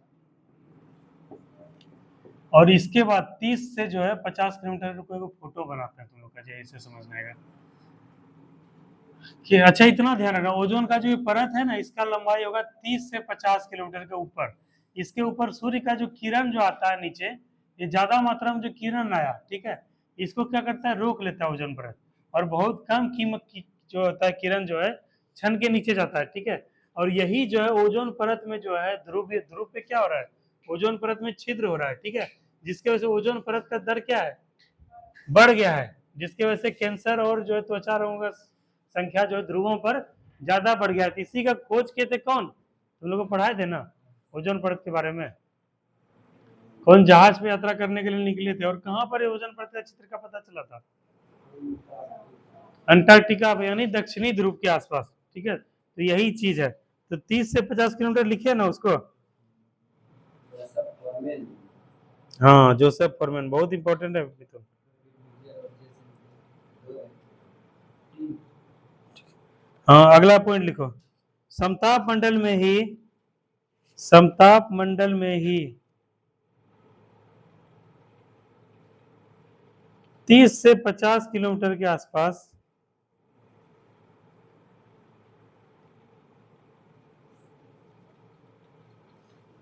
और इसके बाद 30 से जो है 50 किलोमीटर को फोटो बनाते हैं तुम लोग का, ऐसे समझ में आएगा कि अच्छा इतना ध्यान रखना, ओजोन का जो परत है ना, इसका लंबाई होगा 30 से 50 किलोमीटर के ऊपर। इसके ऊपर सूर्य का जो किरण जो आता है नीचे, ये ज्यादा मात्रा में जो किरण आया, ठीक है, इसको क्या करता है? रोक लेता है ओजोन परत। और बहुत कम कीमत की जो होता है किरण जो है छन के नीचे जाता है, ठीक है। और यही जो है ओजोन परत में जो है ध्रुव पे क्या हो रहा है? ओजोन परत में छिद्र हो रहा है, ठीक है, जिसके वजह से ओजोन परत का दर क्या है? बढ़ गया है, जिसकी वजह से कैंसर और जो है त्वचा रोगों का संख्या जो है ध्रुवों पर ज्यादा बढ़ गया है। इसी का खोज किए थे कौन? तुम लोग को पढ़ाए थे ना ओजोन परत के बारे में। कौन जहाज पे यात्रा करने के लिए निकले थे, और कहां पर ओजोन परत का चित्र का पता चला था? अंटार्कटिका पे, यानी दक्षिणी ध्रुव के आसपास, ठीक है। तो यही चीज है। तो 30 से 50 किलोमीटर लिखे ना उसको। हाँ, जोसेफ फॉरमैन बहुत इंपॉर्टेंट है। तो हाँ, अगला पॉइंट लिखो। समताप मंडल में ही समताप मंडल में ही 30 से 50 किलोमीटर के आसपास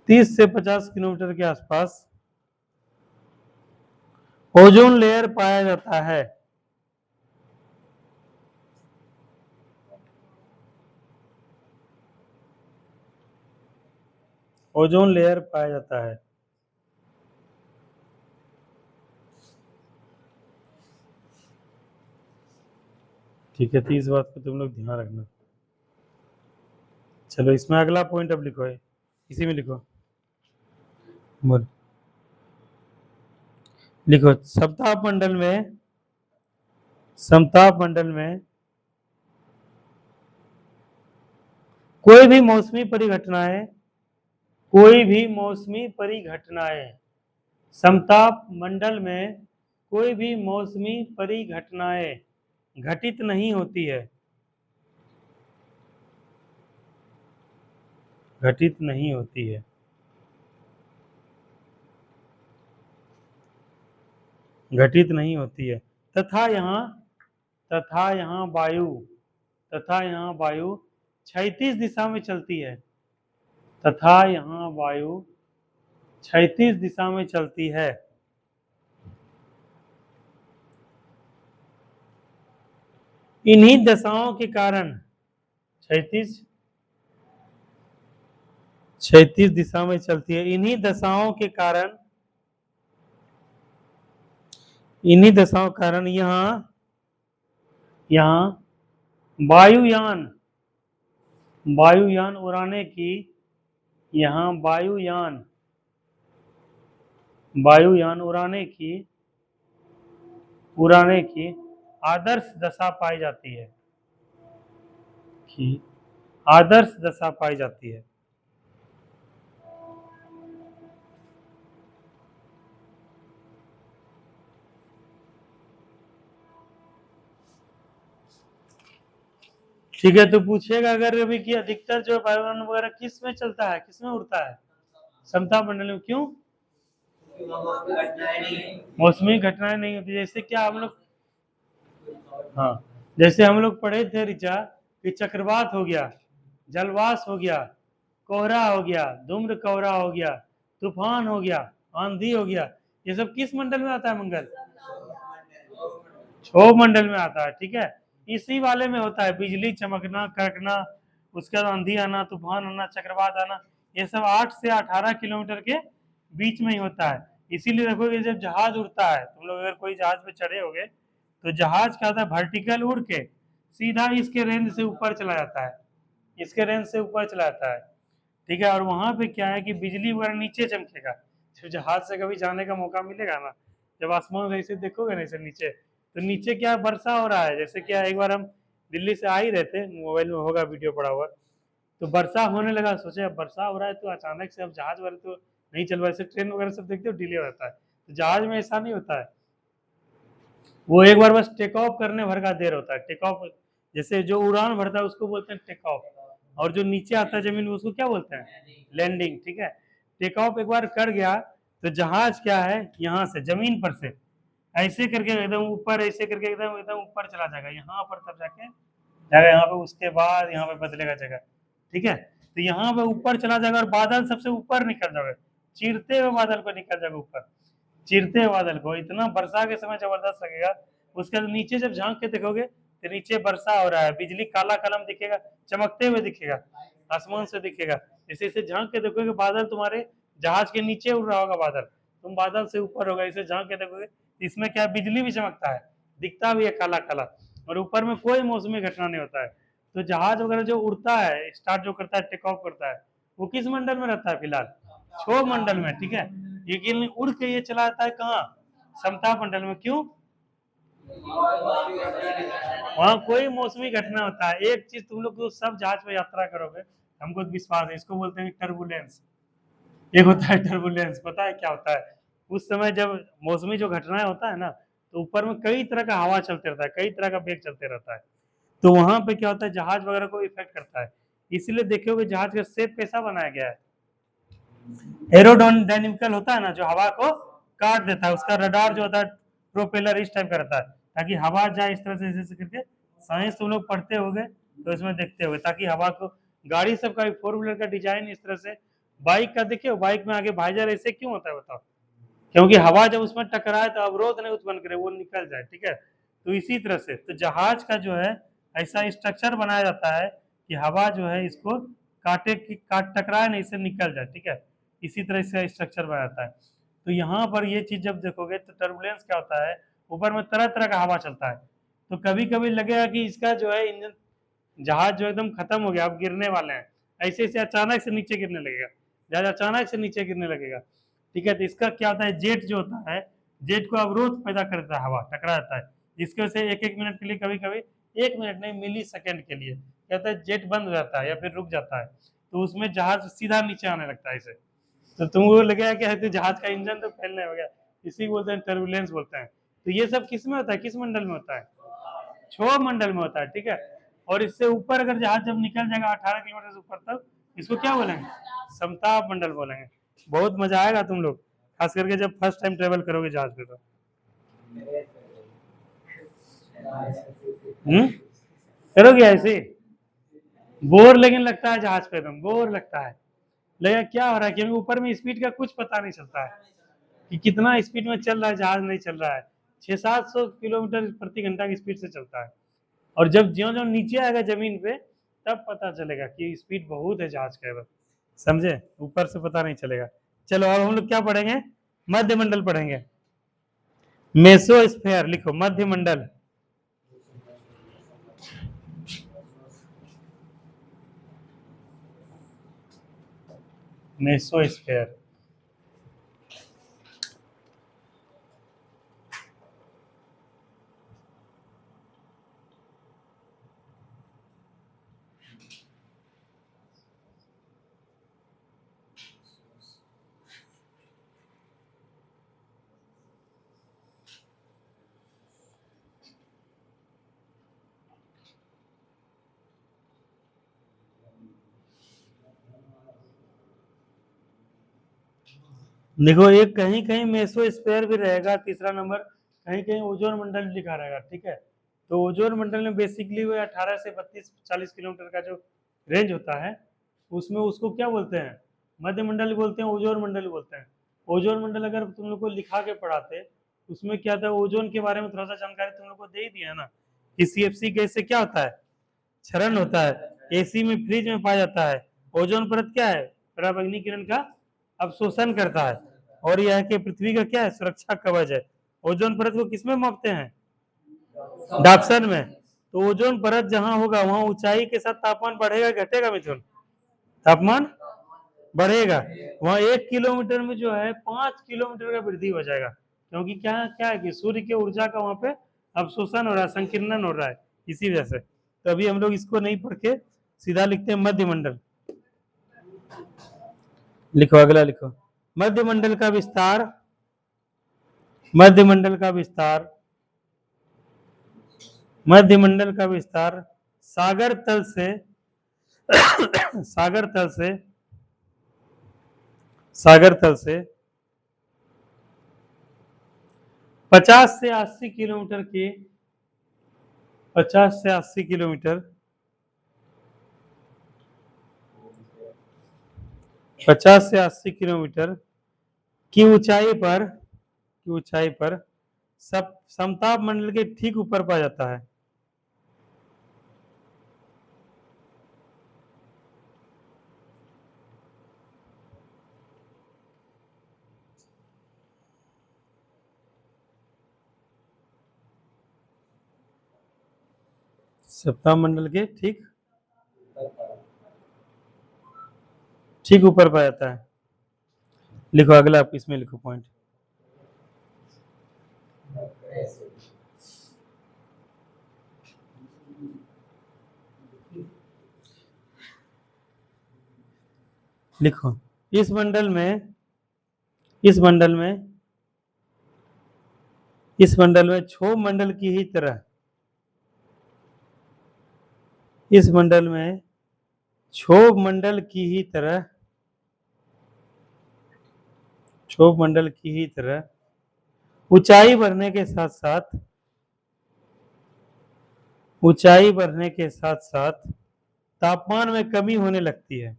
30 से 50 किलोमीटर के आसपास ओजोन लेयर पाया जाता है। ओजोन लेयर पाया जाता है। ठीक है, तो इस बात को तुम लोग ध्यान रखना। चलो इसमें अगला पॉइंट अब लिखो, है इसी में लिखो, बोल लिखो। समताप मंडल में कोई भी मौसमी परिघटनाएं कोई भी मौसमी परिघटनाएं समताप मंडल में कोई भी मौसमी परिघटनाएं घटित नहीं होती है, घटित नहीं होती है, घटित नहीं होती है। तथा यहाँ तथा यहाँ वायु तथा यहाँ वायु क्षैतिज दिशा में चलती है, तथा यहाँ वायु क्षैतिज दिशा में चलती है। इन्हीं दशाओं के कारण क्षैतिज क्षैतिज दिशा में चलती है। इन्हीं दशाओं के कारण यहाँ यहाँ वायुयान वायुयान उड़ाने की यहाँ वायुयान उड़ाने की आदर्श दशा पाई जाती है, कि आदर्श दशा पाई जाती है। ठीक है, तो पूछेगा अगर अभी कि अधिकतर जो वायुयान वगैरह किस में चलता है, किस में उड़ता है? समताप मंडल में। क्यों? मौसमी घटनाएं नहीं होती। जैसे क्या हम लोग, हाँ, जैसे हम लोग पढ़े थे ऋचा कि चक्रवात हो गया, जलवास हो गया, कोहरा हो गया, धूम्र कोहरा हो गया, तूफान हो गया, आंधी हो गया, ये सब किस मंडल में आता है? मंगल क्षोभ मंडल में आता है। ठीक है, इसी वाले में होता है बिजली चमकना, कड़कना, उसके बाद आंधी आना, तूफान आना, चक्रवात आना, ये सब 8 से 18 किलोमीटर के बीच में ही होता है। इसीलिए देखोगे जब जहाज उड़ता है, तुम लोग अगर कोई जहाज पे चढ़े होगे तो जहाज क्या होता है, वर्टिकल उड़ के सीधा इसके रेंज से ऊपर चला जाता है, इसके रेंज से ऊपर चला जाता है। ठीक है, और वहां पे क्या है कि बिजली वगैरह नीचे चमकेगा। जब जहाज से कभी जाने का मौका मिलेगा ना, जब आसमान ऐसे देखोगे ना ऐसे नीचे, तो नीचे क्या वर्षा हो रहा है। जैसे क्या, एक बार हम दिल्ली से आ ही रहे थे, मोबाइल में होगा वीडियो पड़ा हुआ, तो वर्षा होने लगा, सोचे अब वर्षा हो रहा है तो अचानक से अब जहाज वगैरह तो नहीं चल रहा है। ट्रेन वगैरह सब देखते हो डिले रहता है, तो जहाज में ऐसा नहीं होता है। वो एक बार बस टेक ऑफ करने भर का देर होता है। टेक ऑफ, जैसे जो उड़ान भरता है उसको बोलते हैं टेक ऑफ, और जो नीचे आता है जमीन में उसको क्या बोलते हैं? लैंडिंग। ठीक है, टेक ऑफ एक बार कर गया तो जहाज क्या है, यहाँ से जमीन पर से ऐसे करके एकदम ऊपर, ऐसे करके एकदम एकदम ऊपर चला जाएगा, यहाँ पर तब जाके जाएगा यहाँ पे, उसके बाद यहाँ पे बदलेगा जगह। ठीक है, तो यहाँ पे ऊपर चला जाएगा और बादल सबसे ऊपर निकल जाएगा, चीरते हुए बादल को निकल जाएगा ऊपर, चीरते हुए बादल को। इतना वर्षा के समय जबरदस्त लगेगा। उसके बाद नीचे जब झांक के देखोगे तो नीचे वर्षा हो रहा है, बिजली काला कलम दिखेगा, चमकते हुए दिखेगा, आसमान से दिखेगा। जैसे इसे झांक के देखोगे बादल तुम्हारे जहाज के नीचे उड़ रहा होगा बादल, तुम बादल से ऊपर होगा, इसे झांक के देखोगे इसमें क्या बिजली भी चमकता है, दिखता भी है काला काला, और ऊपर में कोई मौसमी घटना नहीं होता है। तो जहाज वगैरह जो उड़ता है, स्टार्ट जो करता है, टेक ऑफ करता है, वो किस मंडल में रहता है? फिलहाल क्षोभ मंडल में। ठीक है, लेकिन उड़ के ये चला जाता है कहाँ? समताप मंडल में। क्यों? वहां कोई मौसमी घटना होता है। एक चीज तुम लोग तो सब जहाज में यात्रा करोगे, हमको विश्वास है, इसको बोलते हैं टर्बुलेंस। एक होता है टर्बुलेंस, पता है क्या होता है? उस समय जब मौसमी जो घटनाएं होता है ना, तो ऊपर में कई तरह का हवा चलते रहता है, कई तरह का वेग चलते रहता है, तो वहां पे क्या होता है, जहाज वगैरह को इफेक्ट करता है। इसीलिए देखोगे जहाज का शेप कैसा बनाया गया है, एरोडायनेमिकल होता है ना, जो हवा को काट देता है, उसका रडार जो होता है प्रोपेलर इस टाइप का रहता है, ताकि हवा जाए इस तरह से करके। साइंस तुम लोग पढ़ते होगे तो इसमें देखते होगे, ताकि हवा को, गाड़ी सब का 4 व्हीलर का डिजाइन इस तरह से, बाइक का देखिए, बाइक में आगे भाईजर ऐसे क्यों होता है बताओ? क्योंकि हवा जब उसमें टकराए तो अवरोध नहीं उत्पन्न करे, वो निकल जाए। ठीक है, तो इसी तरह से तो जहाज का जो है ऐसा स्ट्रक्चर बनाया जाता है कि हवा जो है इसको काटे की काट टकराए नहीं, इससे निकल जाए। ठीक है, इसी तरह से स्ट्रक्चर बनाता है। तो यहाँ पर ये चीज जब देखोगे तो टर्बुलेंस क्या होता है, ऊपर में तरह तरह का हवा चलता है, तो कभी कभी लगेगा कि इसका जो है इंजन, जहाज जो एकदम खत्म हो गया, अब गिरने वाले हैं, ऐसे ऐसे अचानक से नीचे गिरने लगेगा, जहाज अचानक से नीचे गिरने लगेगा। ठीक है, तो इसका क्या होता है, जेट जो होता है, जेट को अवरोध पैदा करता है, हवा टकरा जाता है, जिसकी वजह से एक एक मिनट के लिए, कभी कभी 1 मिनट नहीं, मिली सेकेंड के लिए क्या होता है, जेट बंद हो जाता है या फिर रुक जाता है, तो उसमें जहाज सीधा नीचे आने लगता है ऐसे। तो तुमको लगेगा कि तो जहाज का इंजन तो फैलने हो गया, इसी को बोलते हैं टर्बुलेंस बोलते हैं। तो ये सब किस में होता है, किस मंडल में होता है, क्षोभ मंडल में होता है। ठीक है, और इससे ऊपर अगर जहाज जब निकल जाएगा 18 किलोमीटर से ऊपर तक, इसको क्या बोलेंगे, समताप मंडल बोलेंगे। बहुत मजा आएगा तुम लोग, खास करके जब फर्स्ट टाइम ट्रेवल करोगे जहाज पे। तो करोगे ऐसे, बोर लेकिन लगता है जहाज पे, एकदम बोर लगता है, लगेगा क्या हो रहा है, क्योंकि ऊपर में स्पीड का कुछ पता नहीं चलता है कि कितना स्पीड में चल रहा है जहाज, नहीं चल रहा है, 600-700 किलोमीटर प्रति घंटा की स्पीड से चलता है। और जब ज्यो ज्यो नीचे आएगा जमीन पे, तब पता चलेगा कि स्पीड बहुत है जहाज का, समझे, ऊपर से पता नहीं चलेगा। चलो अब हम लोग क्या पढ़ेंगे, मध्य मंडल पढ़ेंगे। मेसोस्फेयर लिखो, मध्य मंडल। मेसोस्फेयर, देखो एक कहीं कहीं मेसोस्फेयर भी रहेगा, तीसरा नंबर, कहीं कहीं ओजोन मंडल लिखा रहेगा। ठीक है, तो ओजोन मंडल में बेसिकली वो 18 से 32-40 किलोमीटर का जो रेंज होता है, उसमें उसको क्या बोलते हैं, मध्य मंडल बोलते हैं, ओजोन मंडल बोलते हैं। ओजोन मंडल अगर तुम लोग को लिखा के पढ़ाते, उसमें क्या था, ओजोन के बारे में थोड़ा सा जानकारी तुम लोग को दे ही दिया है ना, कि सीएफसी गैस से क्या होता है, क्षरण होता है, एसी में फ्रिज में पाया जाता है। ओजोन परत क्या है, पराबैंगनी किरण का अवशोषण करता है, और यह कि पृथ्वी का क्या है, सुरक्षा कवच है। ओजोन परत को किसमें मापते हैं, डाप्सन में। तो ओजोन परत जहां होगा वहां ऊंचाई के साथ तापमान बढ़ेगा घटेगा मिथुन, तापमान बढ़ेगा। वहां 1 किलोमीटर में जो है 5 किलोमीटर का वृद्धि हो जाएगा, क्योंकि क्या क्या है कि सूर्य की ऊर्जा का वहां पे अवशोषण हो रहा है, संकीर्णन हो रहा है, इसी वजह से। तो अभी हम लोग इसको नहीं पढ़ के सीधा लिखते हैं मध्य मंडल। लिखो अगला, लिखो मध्य मंडल का विस्तार, मध्य मंडल का विस्तार, मध्य मंडल का विस्तार सागर तल से सागर तल से सागर तल से 50 से 80 किलोमीटर की, 50 से 80 किलोमीटर, 50 से 80 किलोमीटर की ऊंचाई पर सब समताप मंडल के ठीक ऊपर पाया जाता है। सप्ताह मंडल के ठीक ठीक ऊपर पाया जाता है। लिखो अगला, आप इसमें लिखो पॉइंट। लिखो इस मंडल में, इस मंडल में, इस मंडल में क्षोभ मंडल की ही तरह, इस मंडल में क्षोभ मंडल की ही तरह, क्षोभ मंडल की ही तरह ऊंचाई बढ़ने के साथ साथ, ऊंचाई बढ़ने के साथ साथ तापमान में कमी होने लगती है,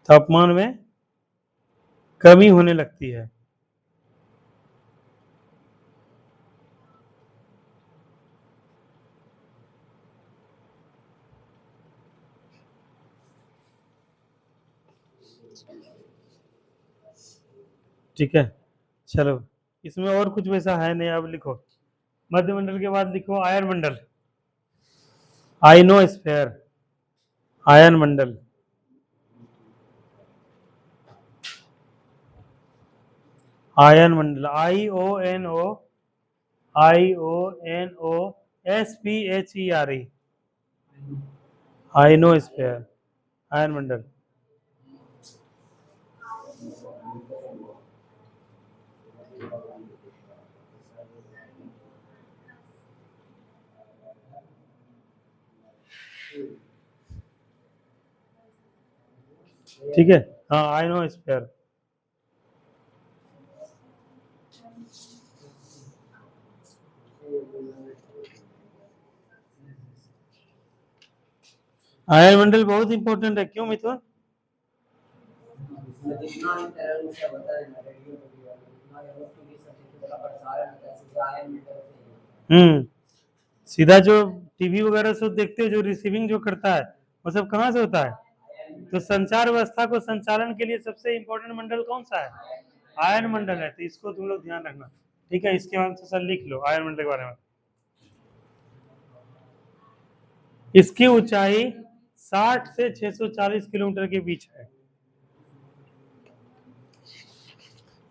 तापमान में कमी होने लगती है। ठीक है, चलो इसमें और कुछ वैसा है नहीं। अब लिखो मध्यमंडल के बाद लिखो आयन मंडल। आयनोस्फेयर, आयन मंडल। आयन मंडल, IONOSPHERE, आयनोस्फेयर, आयन मंडल। ठीक है, हाँ आयनोस्फेयर। आयन मंडल बहुत इंपॉर्टेंट है, क्यों मिथुन? सीधा जो टीवी वगैरह सब देखते हो, जो रिसीविंग जो करता है वो सब कहाँ से होता है? तो संचार व्यवस्था को संचालन के लिए सबसे इंपॉर्टेंट मंडल कौन सा है? आयन मंडल है। तो इसको तुम लोग ध्यान रखना, ठीक है? इसके बाद से सर लिख लो आयन मंडल के बारे में। इसकी ऊंचाई 60 से 640 किलोमीटर के बीच है।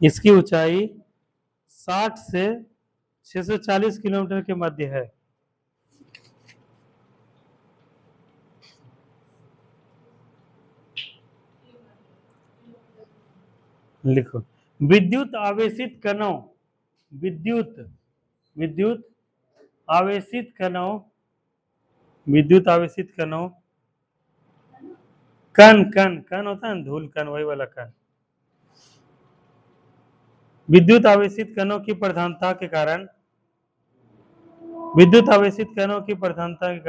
इसकी ऊंचाई 60 से 640 किलोमीटर के मध्य है। लिखो, विद्युत आवेशित कणों, विद्युत विद्युत आवेशित कणों, विद्युत आवेशित कणों, कण कण कण होता है ना, धूल कण, वही वाला कण। विद्युत आवेशित कणों की प्रधानता के कारण, विद्युत आवेशित कणों की प्रधानता के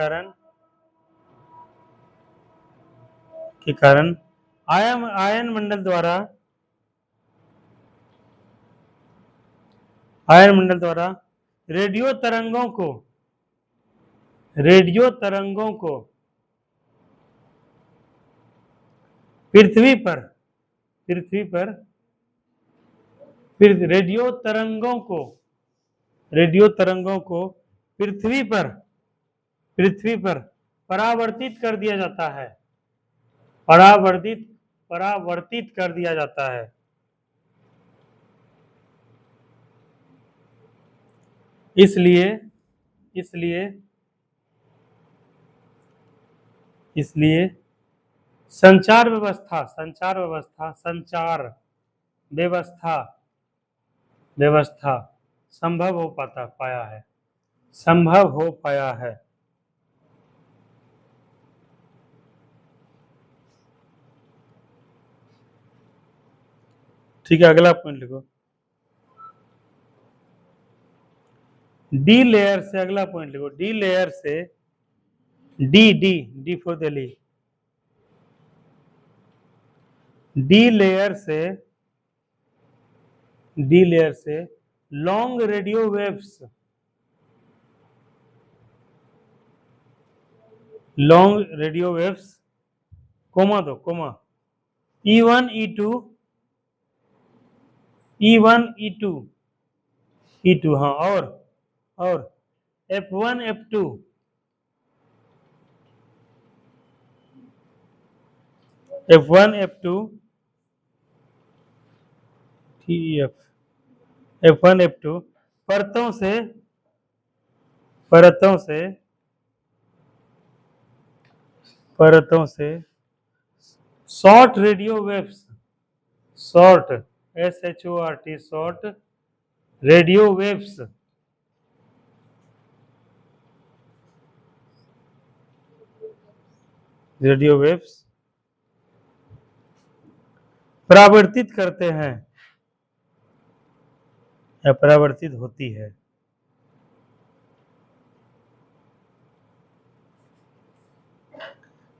कारण आयन मंडल द्वारा, आयन मंडल द्वारा रेडियो तरंगों को, रेडियो तरंगों को पृथ्वी पर, पृथ्वी पर रेडियो तरंगों को, रेडियो तरंगों को पृथ्वी पर, पृथ्वी पर परावर्तित कर दिया जाता है, परावर्तित परावर्तित कर दिया जाता है। इसलिए इसलिए इसलिए संचार व्यवस्था, संचार व्यवस्था, संचार व्यवस्था, व्यवस्था संभव हो पाया है, संभव हो पाया है। ठीक है, अगला पॉइंट लिखो, डी लेयर से, अगला पॉइंट लिखो, डी लेयर से, D D D for Delhi, D layer से, डी लेयर से long radio waves, long radio waves, comma दो, comma, E1 E2, E1 E2, E2, हाँ, और F1 F2, F1 F2 TEF, F1 F2 परतों से, परतों से, परतों से short radio waves, short SHORT, short radio waves, radio waves परावर्तित करते हैं या परावर्तित होती है।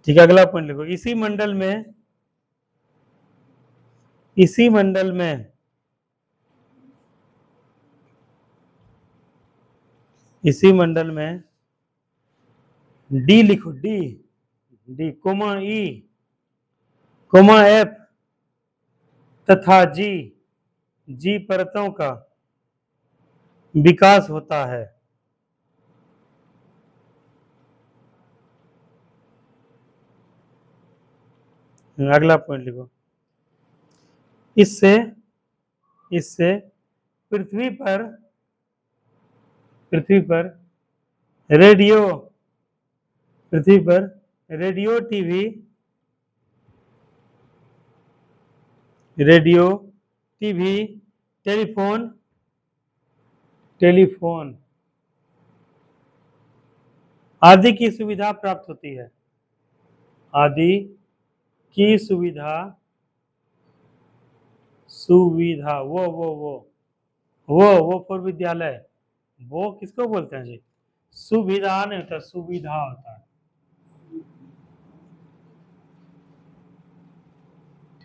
ठीक है, अगला पॉइंट लिखो, इसी मंडल में, इसी मंडल में, इसी मंडल में डी लिखो, डी डी कोमा ई कोमा एफ तथा जी, जी परतों का विकास होता है। अगला पॉइंट लिखो। इससे इससे पृथ्वी पर पृथ्वी पर रेडियो पृथ्वी पर रेडियो टीवी टेलीफोन आदि की सुविधा प्राप्त होती है। आदि की सुविधा वो फॉर विद्यालय, वो किसको बोलते हैं जी? सुविधा नहीं होता, सुविधा होता है।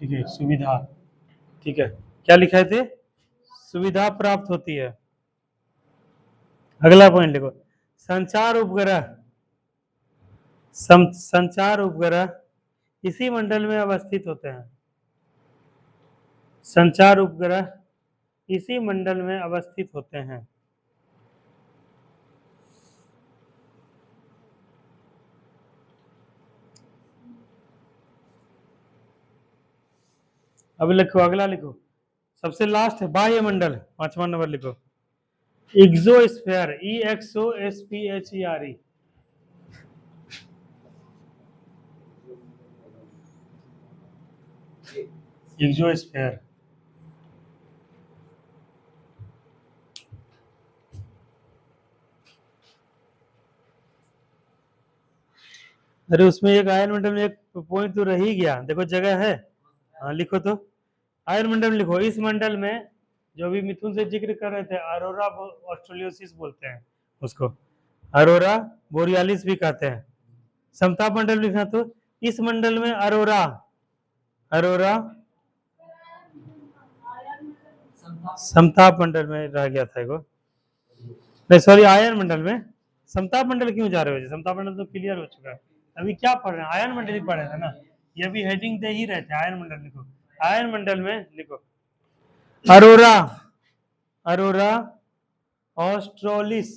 ठीक है, सुविधा। ठीक है, क्या लिखा है थे? सुविधा प्राप्त होती है। अगला पॉइंट लिखो। संचार उपग्रह संचार उपग्रह इसी मंडल में अवस्थित होते हैं। संचार उपग्रह इसी मंडल में अवस्थित होते हैं। अब लिखो, अगला लिखो, सबसे लास्ट है बाह्य मंडल, 5वां नंबर लिखो। Exosphere, EXOSPHERE। एक्सोस्फीयर। अरे उसमें एक आयन मंडल में एक पॉइंट तो रह ही गया, देखो जगह है। हाँ लिखो तो, आयन मंडल लिखो। इस मंडल में जो अभी मिथुन से जिक्र कर रहे थे, अरोरा ऑस्ट्रेलियोसिस बोलते हैं उसको, अरोरा बोरियालिस भी कहते हैं। समताप मंडल लिखना तो, इस मंडल में अरोरा अरोरा समताप मंडल में रह गया था एगो, नहीं सॉरी, आयन मंडल में। समताप मंडल क्यों जा रहे हो? समताप मंडल तो क्लियर हो चुका है। अभी क्या पढ़ रहे हैं? आयन मंडल ही पढ़े थे ना, ये भी हेडिंग दे ही रहते हैं। आयन मंडल लिखो। आयन मंडल में लिखो अरोरा ऑस्ट्रोलिस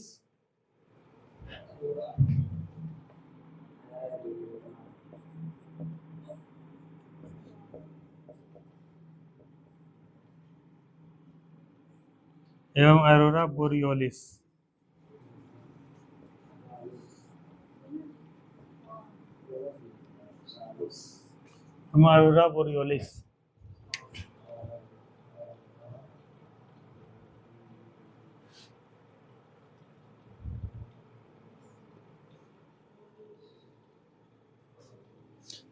एवं अरोरा बोरियोलिस। अरोरा बोरियोलिस।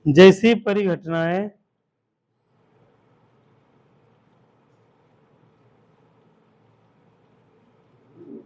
जैसी परिघटनाएं